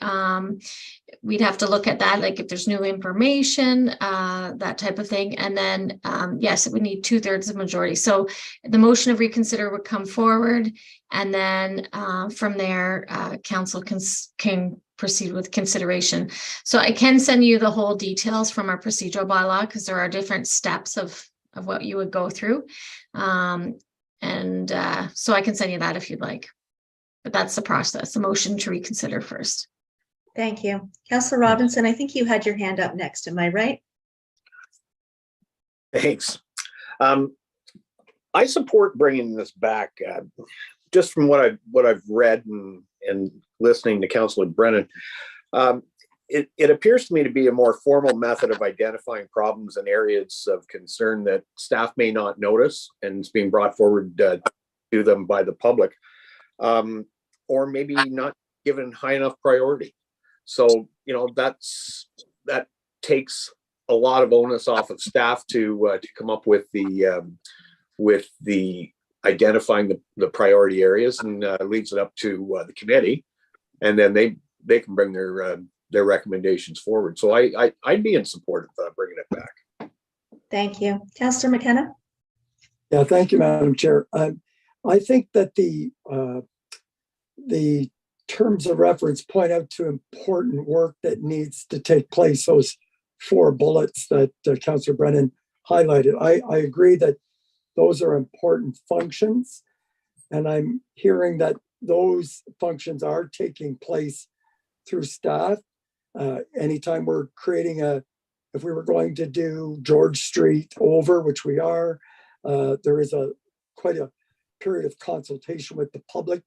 we'd have to look at that, like if there's new information, that type of thing. And then, yes, it would need 2/3 of majority. So the motion of reconsider would come forward. And then from there, council can proceed with consideration. So I can send you the whole details from our procedural bylaw, because there are different steps of what you would go through. So I can send you that if you'd like. But that's the process, a motion to reconsider first. Thank you. Councillor Robinson, I think you had your hand up next. Am I right? Thanks. I support bringing this back. Just from what I've read and listening to Councillor Brennan, it appears to me to be a more formal method of identifying problems and areas of concern that staff may not notice, and it's being brought forward to them by the public, or maybe not given high enough priority. So, you know, that takes a lot of onus off of staff to come up with the identifying the priority areas, and leaves it up to the committee, and then they can bring their recommendations forward. So I'd be in support of bringing it back. Thank you. Councillor McKenna? Yeah, thank you, Madam Chair. I think that the terms of reference point out to important work that needs to take place, those 4 bullets that Councillor Brennan highlighted. I agree that those are important functions, and I'm hearing that those functions are taking place through staff. Anytime we're creating if we were going to do George Street over, which we are, there is quite a period of consultation with the public.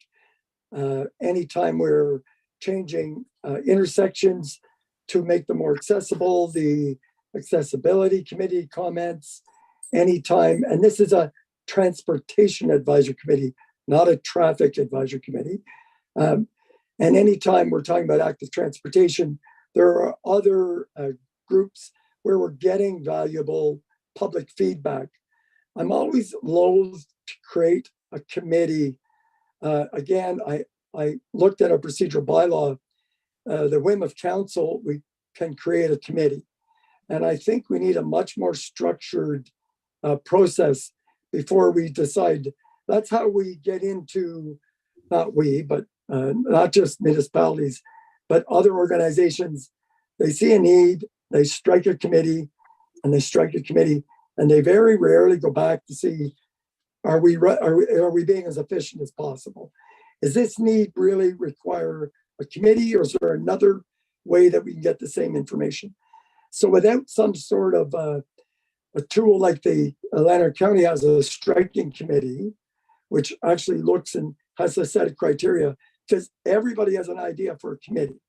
Anytime we're changing intersections to make them more accessible, the accessibility committee comments, anytime, and this is a transportation advisory committee, not a traffic advisory committee. And anytime we're talking about active transportation, there are other groups where we're getting valuable public feedback. I'm always loath to create a committee. Again, I looked at our procedural bylaw, the whim of council, we can create a committee. And I think we need a much more structured process before we decide. That's how we get into, not we, but not just municipalities, but other organizations. They see a need, they strike a committee, and they very rarely go back to see, are we being as efficient as possible? Is this need really require a committee, or is there another way that we can get the same information? So without some sort of a tool like the Lanark County has a striking committee, which actually looks and has a set of criteria, because everybody has an idea for a committee.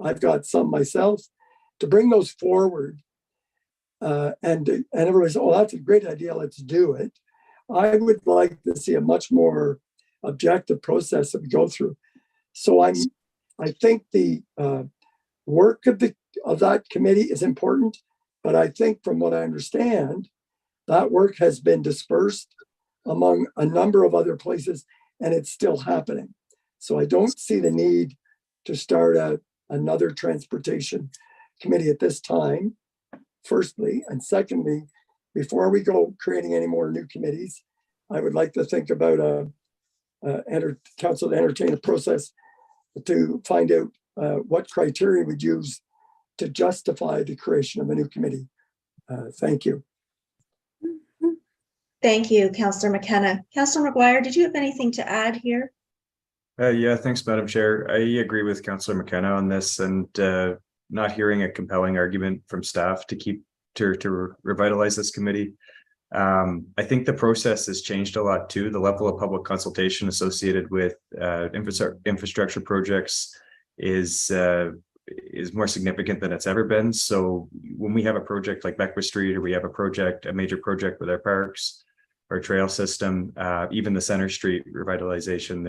I've got some myself. To bring those forward, and everybody's, oh, that's a great idea, let's do it. I would like to see a much more objective process that we go through. So I think the work of that committee is important, but I think from what I understand, that work has been dispersed among a number of other places and it's still happening. So I don't see the need to start another transportation committee at this time, firstly. And secondly, before we go creating any more new committees, I would like to think about council to entertain a process to find out what criteria we'd use to justify the creation of a new committee. Thank you. Thank you, Councillor McKenna. Councillor McGuire, did you have anything to add here? Yeah, thanks, Madam Chair. I agree with Councillor McKenna on this, and not hearing a compelling argument from staff to revitalize this committee. I think the process has changed a lot too. The level of public consultation associated with infrastructure projects is more significant than it's ever been. So when we have a project like Beckwith Street, or we have a major project with our parks, our trail system, even the Center Street revitalization,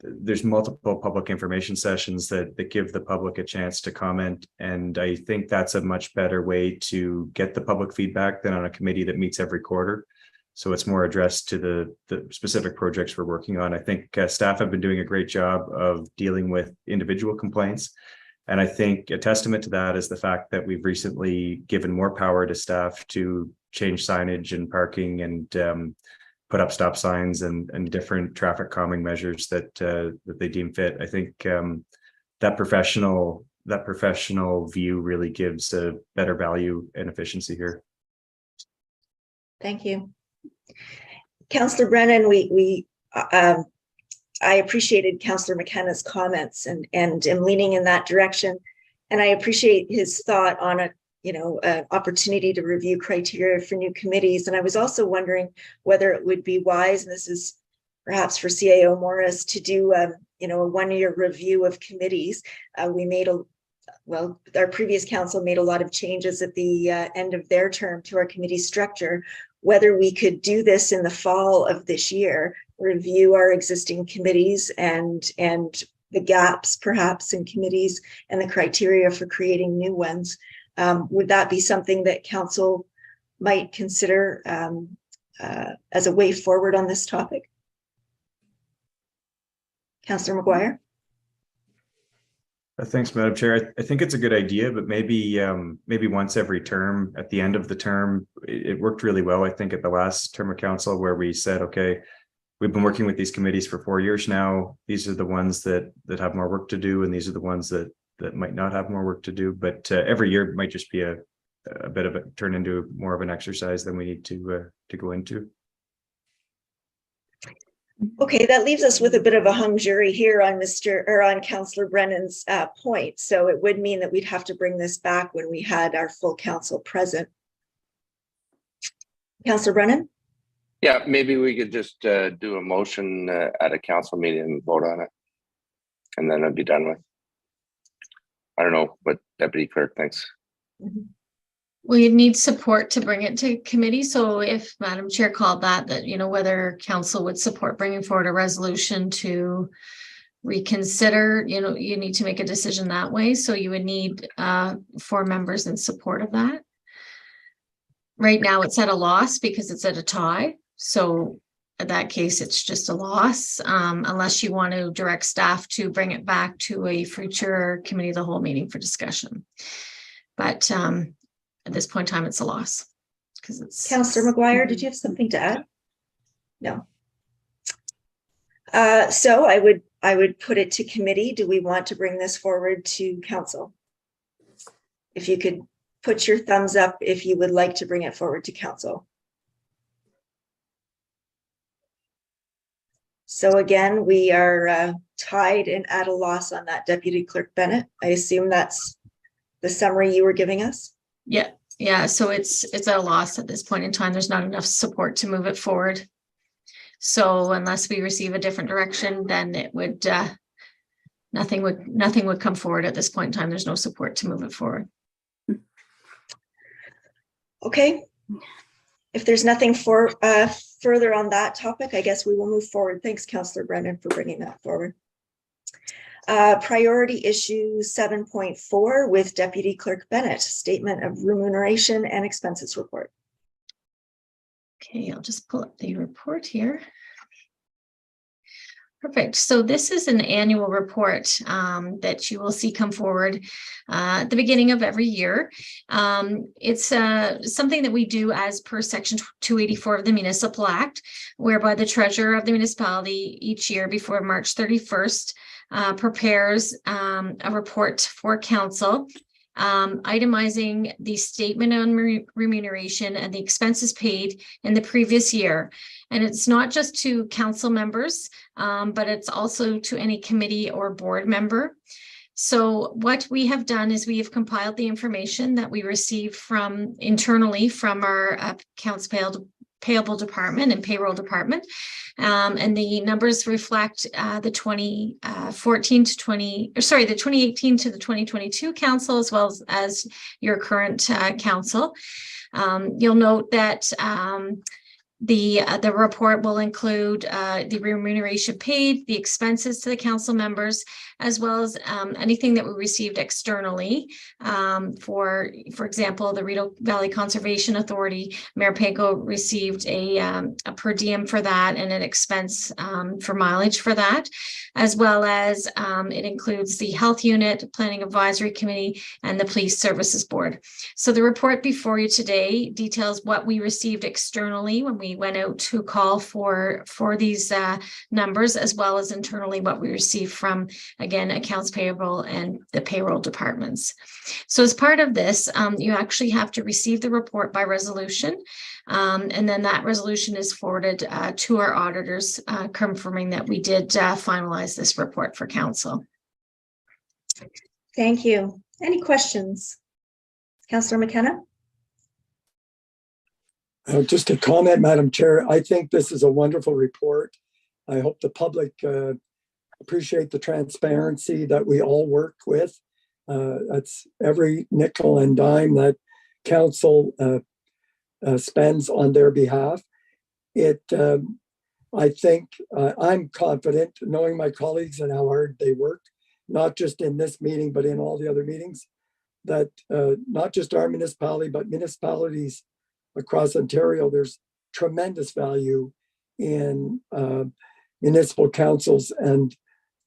there's multiple public information sessions that give the public a chance to comment. And I think that's a much better way to get the public feedback than on a committee that meets every quarter. So it's more addressed to the specific projects we're working on. I think staff have been doing a great job of dealing with individual complaints. And I think a testament to that is the fact that we've recently given more power to staff to change signage and parking and put up stop signs and different traffic calming measures that they deem fit. I think that professional view really gives a better value and efficiency here. Thank you. Councillor Brennan, I appreciated Councillor McKenna's comments and am leaning in that direction. And I appreciate his thought on an opportunity to review criteria for new committees. And I was also wondering whether it would be wise, and this is perhaps for CAO Morris, to do a 1-year review of committees. Our previous council made a lot of changes at the end of their term to our committee structure. Whether we could do this in the fall of this year, review our existing committees and the gaps perhaps in committees and the criteria for creating new ones. Would that be something that council might consider as a way forward on this topic? Councillor McGuire? Thanks, Madam Chair. I think it's a good idea, but maybe once every term, at the end of the term. It worked really well, I think, at the last term of council, where we said, okay, we've been working with these committees for 4 years now. These are the ones that have more work to do, and these are the ones that might not have more work to do. But every year might just be a bit of turn into more of an exercise than we need to go into. Okay, that leaves us with a bit of a hung jury here on Councillor Brennan's point. So it would mean that we'd have to bring this back when we had our full council present. Councillor Brennan? Yeah, maybe we could just do a motion at a council meeting and vote on it, and then it'd be done with. I don't know what Deputy Clerk thinks. Well, you'd need support to bring it to committee. So if Madam Chair called that, whether council would support bringing forward a resolution to reconsider, you need to make a decision that way. So you would need 4 members in support of that. Right now it's at a loss because it's at a tie. So in that case, it's just a loss, unless you want to direct staff to bring it back to a future committee of the whole meeting for discussion. But at this point in time, it's a loss because it's. Councillor McGuire, did you have something to add? No. So I would put it to committee. Do we want to bring this forward to council? If you could put your thumbs up if you would like to bring it forward to council. So again, we are tied and at a loss on that, Deputy Clerk Bennett. I assume that's the summary you were giving us? Yeah. So it's at a loss at this point in time. There's not enough support to move it forward. So unless we receive a different direction, then it would nothing would come forward at this point in time. There's no support to move it forward. Okay. If there's nothing further on that topic, I guess we will move forward. Thanks, Councillor Brennan, for bringing that forward. Priority issue 7.4 with Deputy Clerk Bennett, statement of remuneration and expenses report. Okay, I'll just pull up the report here. Perfect. So this is an annual report that you will see come forward at the beginning of every year. It's something that we do as per Section 284 of the Municipal Act, whereby the treasurer of the municipality each year before March 31st prepares a report for council, itemizing the statement on remuneration and the expenses paid in the previous year. And it's not just to council members, but it's also to any committee or board member. So what we have done is we have compiled the information that we received from internally from our accounts payable department and payroll department. And the numbers reflect the 2018 to the 2022 council, as well as your current council. You'll note that the report will include the remuneration paid, the expenses to the council members, as well as anything that we received externally. For example, the Rideau Valley Conservation Authority, Mayor Pago received a per diem for that and an expense for mileage for that, as well as it includes the Health Unit, Planning Advisory Committee, and the Police Services Board. So the report before you today details what we received externally when we went out to call for these numbers, as well as internally what we received from, again, accounts payable and the payroll departments. So as part of this, you actually have to receive the report by resolution, and then that resolution is forwarded to our auditors, confirming that we did finalize this report for council. Thank you. Any questions? Councillor McKenna? Just a comment, Madam Chair. I think this is a wonderful report. I hope the public appreciate the transparency that we all work with. That's every nickel and dime that council spends on their behalf. I think I'm confident, knowing my colleagues and how hard they work, not just in this meeting, but in all the other meetings, that not just our municipality, but municipalities across Ontario, there's tremendous value in municipal councils and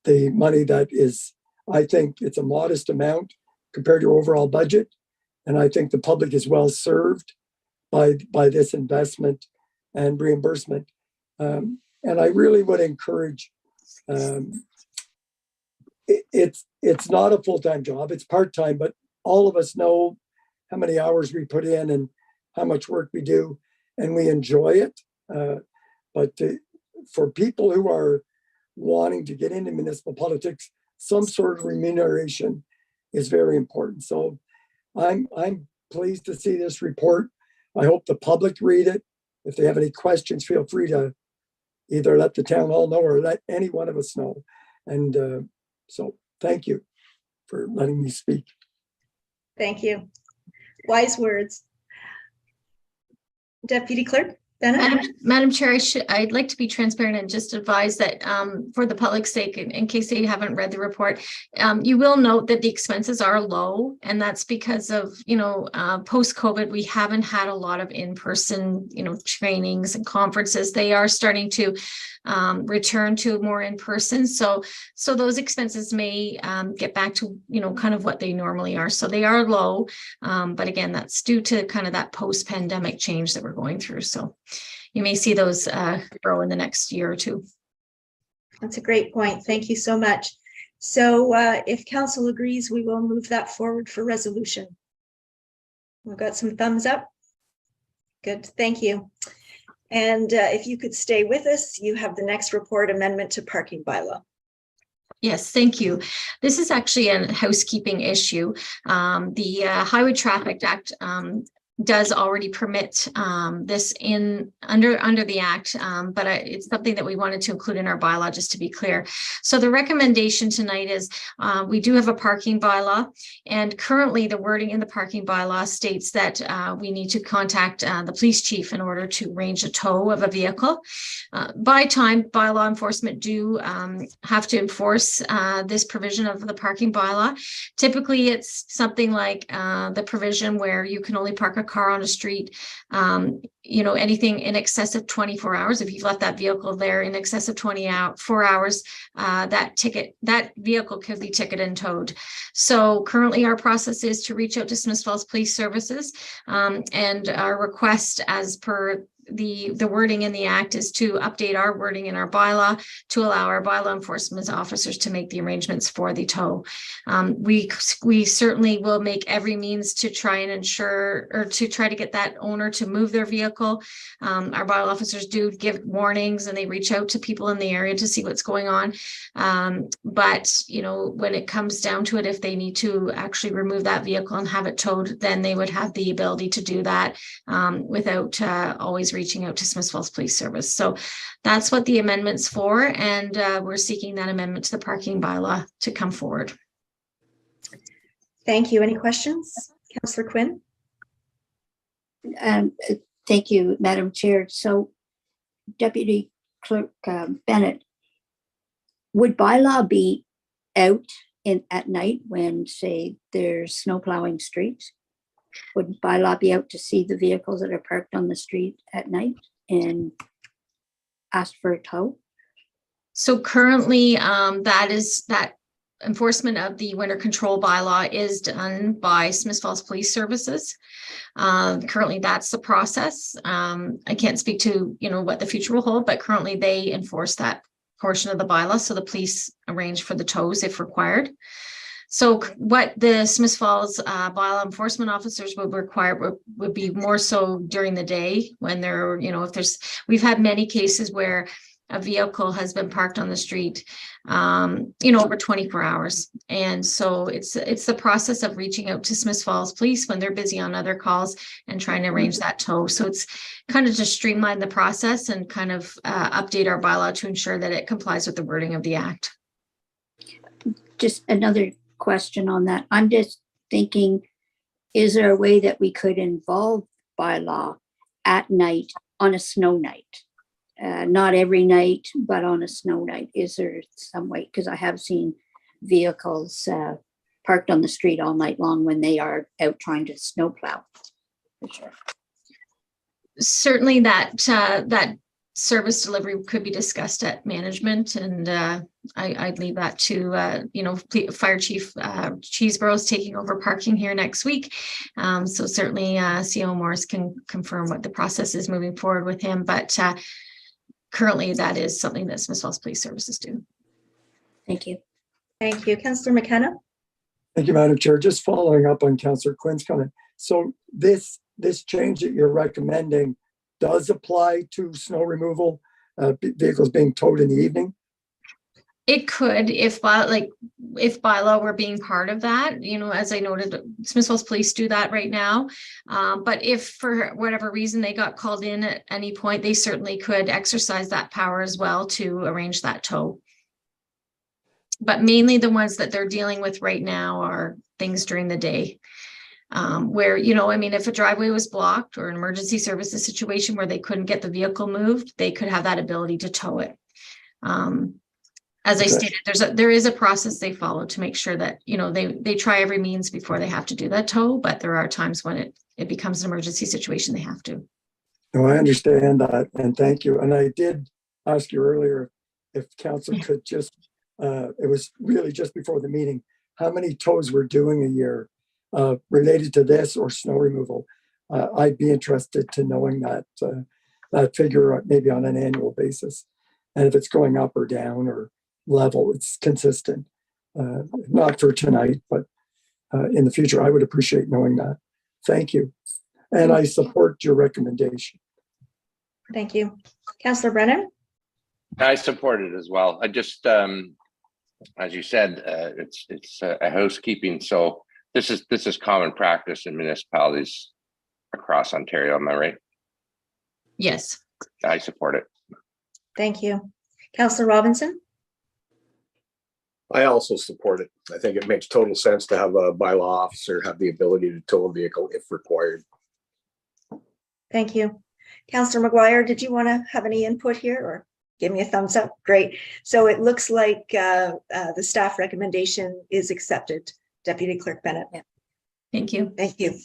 the money that is, I think it's a modest amount compared to overall budget. And I think the public is well served by this investment and reimbursement. And I really would encourage, it's not a full-time job, it's part-time, but all of us know how many hours we put in and how much work we do, and we enjoy it. For people who are wanting to get into municipal politics, some sort of remuneration is very important. So I'm pleased to see this report. I hope the public read it. If they have any questions, feel free to either let the town hall know or let any one of us know. And so thank you for letting me speak. Thank you. Wise words. Deputy Clerk Bennett? Madam Chair, I'd like to be transparent and just advise that for the public's sake, in case they haven't read the report, you will note that the expenses are low, and that's because of, post-COVID, we haven't had a lot of in-person, trainings and conferences. They are starting to return to more in person. So those expenses may get back to, kind of what they normally are. So they are low. But again, that's due to kind of that post-pandemic change that we're going through. So you may see those grow in the next year or two. That's a great point. Thank you so much. So if council agrees, we will move that forward for resolution. We've got some thumbs up. Good, thank you. And if you could stay with us, you have the next report, amendment to parking bylaw. Yes, thank you. This is actually a housekeeping issue. The Highway Traffic Act does already permit this under the act, but it's something that we wanted to include in our bylaw, just to be clear. So the recommendation tonight is we do have a parking bylaw, and currently the wording in the parking bylaw states that we need to contact the police chief in order to arrange a tow of a vehicle. By law enforcement do have to enforce this provision of the parking bylaw. Typically, it's something like the provision where you can only park a car on a street, anything in excess of 24 hours. If you've left that vehicle there in excess of 24 hours, that vehicle could be ticketed and towed. So currently our process is to reach out to Smith Falls Police Services, and our request, as per the wording in the act, is to update our wording in our bylaw to allow our bylaw enforcement officers to make the arrangements for the tow. We certainly will make every means to try and ensure, or to try to get that owner to move their vehicle. Our bylaw officers do give warnings, and they reach out to people in the area to see what's going on. But when it comes down to it, if they need to actually remove that vehicle and have it towed, then they would have the ability to do that without always reaching out to Smith Falls Police Service. So that's what the amendment's for, and we're seeking that amendment to the parking bylaw to come forward. Thank you. Any questions? Councillor Quinn? Thank you, Madam Chair. So, Deputy Clerk Bennett, would bylaw be out at night when, say, there's snow plowing streets? Would bylaw be out to see the vehicles that are parked on the street at night and ask for a tow? So currently, that enforcement of the winter control bylaw is done by Smith Falls Police Services. Currently, that's the process. I can't speak to what the future will hold, but currently they enforce that portion of the bylaw. So the police arrange for the tows if required. So what the Smith Falls bylaw enforcement officers would require would be more so during the day when they're, we've had many cases where a vehicle has been parked on the street, over 24 hours. And so it's the process of reaching out to Smith Falls Police when they're busy on other calls and trying to arrange that tow. So it's kind of just streamline the process and kind of update our bylaw to ensure that it complies with the wording of the act. Just another question on that. I'm just thinking, is there a way that we could involve bylaw at night on a snow night? Not every night, but on a snow night. Is there some way? Because I have seen vehicles parked on the street all night long when they are out trying to snow plow. For sure. Certainly that service delivery could be discussed at management, and I'd leave that to Fire Chief Cheeseborough is taking over parking here next week, so certainly CO Morris can confirm what the process is moving forward with him, but currently that is something that Smith Falls Police Services do. Thank you. Thank you. Councillor McKenna? Thank you, Madam Chair. Just following up on Councillor Quinn's comment. So this change that you're recommending does apply to snow removal, vehicles being towed in the evening? It could, if bylaw were being part of that, as I noted, Smith Falls Police do that right now. But if for whatever reason they got called in at any point, they certainly could exercise that power as well to arrange that tow. But mainly the ones that they're dealing with right now are things during the day. Where, if a driveway was blocked or an emergency services situation where they couldn't get the vehicle moved, they could have that ability to tow it. As I stated, there is a process they follow to make sure that, they try every means before they have to do that tow, but there are times when it becomes an emergency situation, they have to. No, I understand that, and thank you. And I did ask you earlier if council could just, it was really just before the meeting, how many tows we're doing a year related to this or snow removal. I'd be interested to knowing that figure maybe on an annual basis, and if it's going up or down or level, it's consistent. Not for tonight, but in the future, I would appreciate knowing that. Thank you, and I support your recommendation. Thank you. Councillor Brennan? I support it as well. I just, as you said, it's a housekeeping. So this is common practice in municipalities across Ontario. Am I right? Yes. I support it. Thank you. Councillor Robinson? I also support it. I think it makes total sense to have a bylaw officer have the ability to tow a vehicle if required. Thank you. Councillor McGuire, did you want to have any input here or give me a thumbs up? Great. So it looks like the staff recommendation is accepted. Deputy Clerk Bennett. Thank you. Thank you.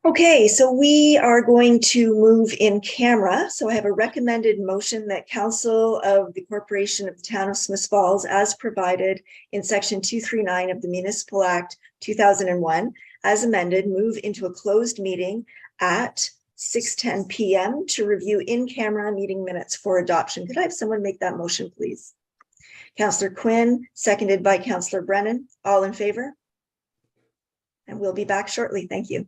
Okay, so we are going to move in camera. So I have a recommended motion that Council of the Corporation of the Town of Smith Falls, as provided in Section 239 of the Municipal Act 2001, as amended, move into a closed meeting at 6:10 p.m. to review in-camera meeting minutes for adoption. Could I have someone make that motion, please? Councillor Quinn, seconded by Councillor Brennan. All in favor? And we'll be back shortly. Thank you.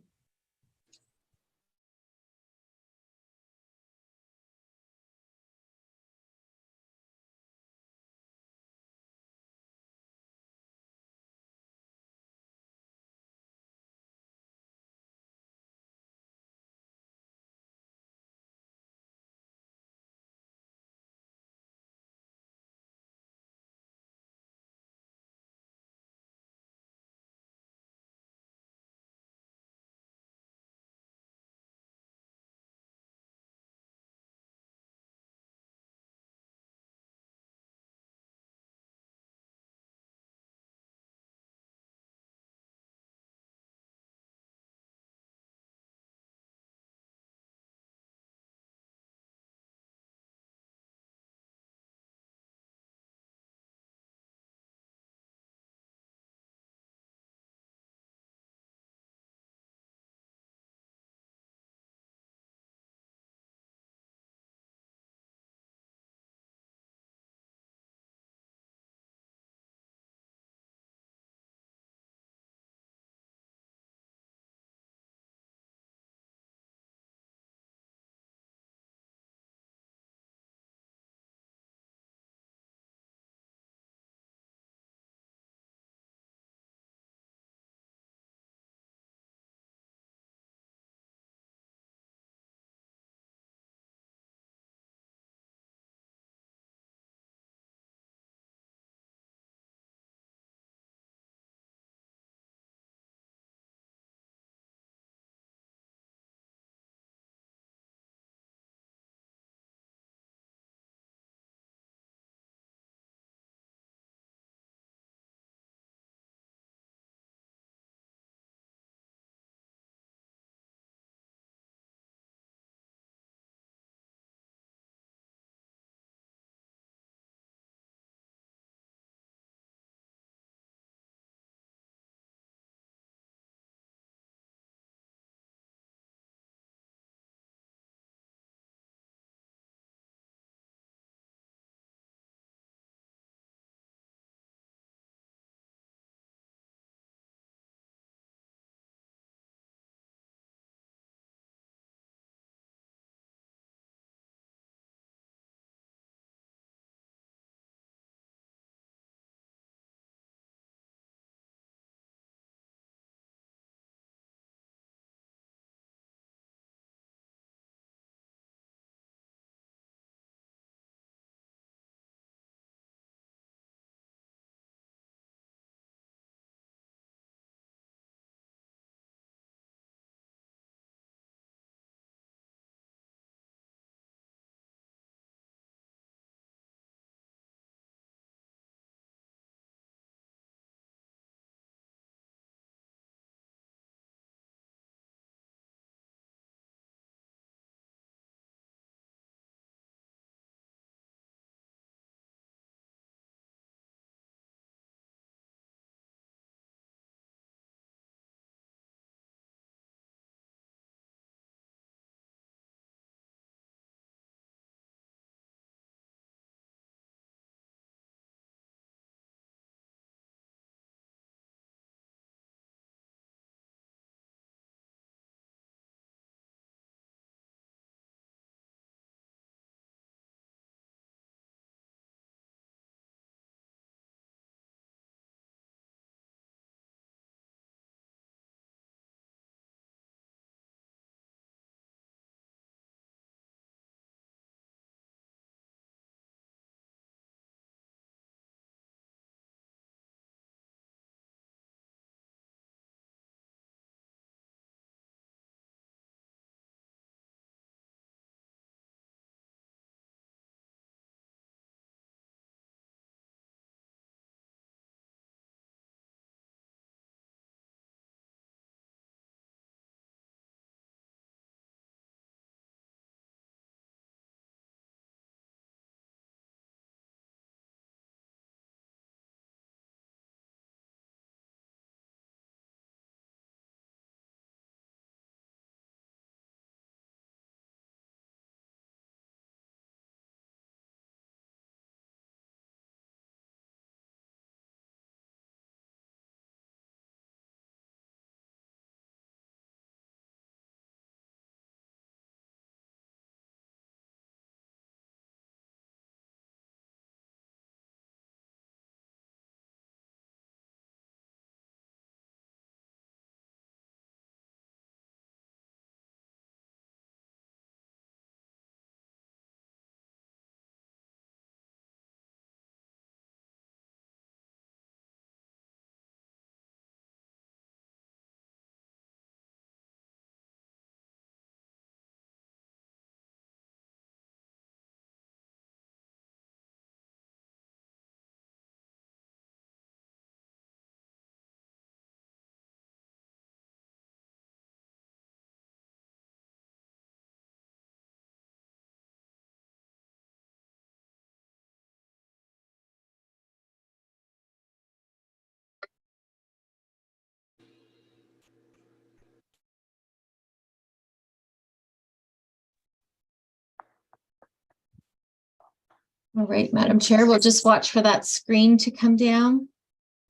All right, Madam Chair, we'll just watch for that screen to come down.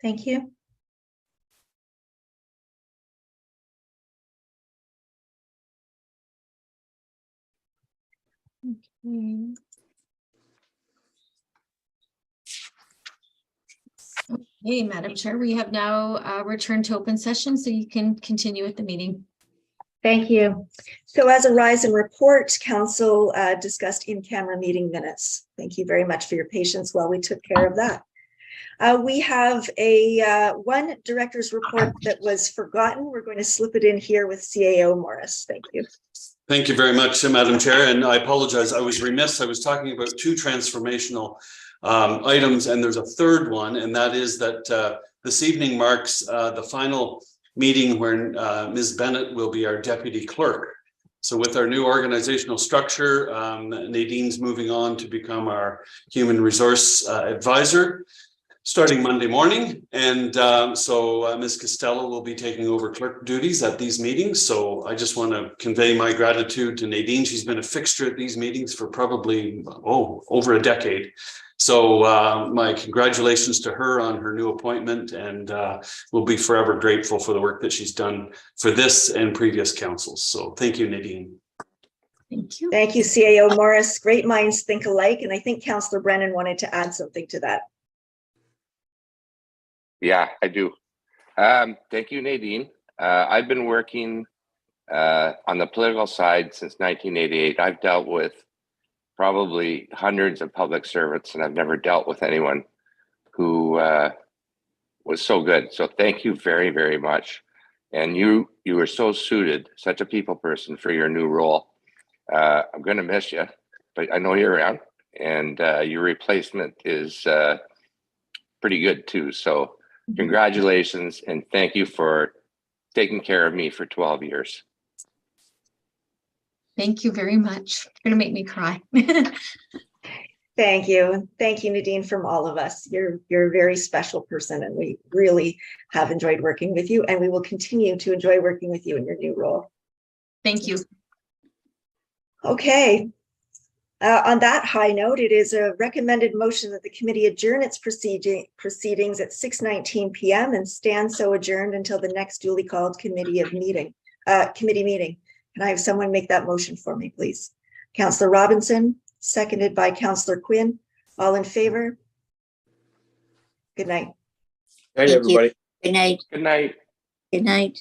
Thank you. Okay. Okay, Madam Chair, we have now returned to open session, so you can continue with the meeting. Thank you. So as a rise and report, council discussed in-camera meeting minutes. Thank you very much for your patience while we took care of that. We have a one director's report that was forgotten. We're going to slip it in here with CAO Morris. Thank you. Thank you very much, Madam Chair, and I apologize. I was remiss. I was talking about two transformational items, and there's a third one, and that is that this evening marks the final meeting where Ms. Bennett will be our deputy clerk. So with our new organizational structure, Nadine's moving on to become our human resource advisor starting Monday morning. And so Ms. Costello will be taking over clerk duties at these meetings. So I just want to convey my gratitude to Nadine. She's been a fixture at these meetings for probably, over a decade. So my congratulations to her on her new appointment, and we'll be forever grateful for the work that she's done for this and previous councils. So thank you, Nadine. Thank you. Thank you, CAO Morris. Great minds think alike. And I think Councillor Brennan wanted to add something to that. Yeah, I do. Thank you, Nadine. I've been working on the political side since 1988. I've dealt with probably hundreds of public servants, and I've never dealt with anyone who was so good. So thank you very, very much. And you were so suited, such a people person for your new role. I'm going to miss you, but I know you're around, and your replacement is pretty good too. So congratulations, and thank you for taking care of me for 12 years. Thank you very much. You're gonna make me cry. Thank you. Thank you, Nadine, from all of us. You're a very special person, and we really have enjoyed working with you, and we will continue to enjoy working with you in your new role. Thank you. Okay. On that high note, it is a recommended motion that the committee adjourn its proceedings at 6:19 p.m. and stand so adjourned until the next duly called committee meeting. Can I have someone make that motion for me, please? Councillor Robinson, seconded by Councillor Quinn. All in favor? Good night. Hey, Thank you. everybody. Good night. Good night. Good night.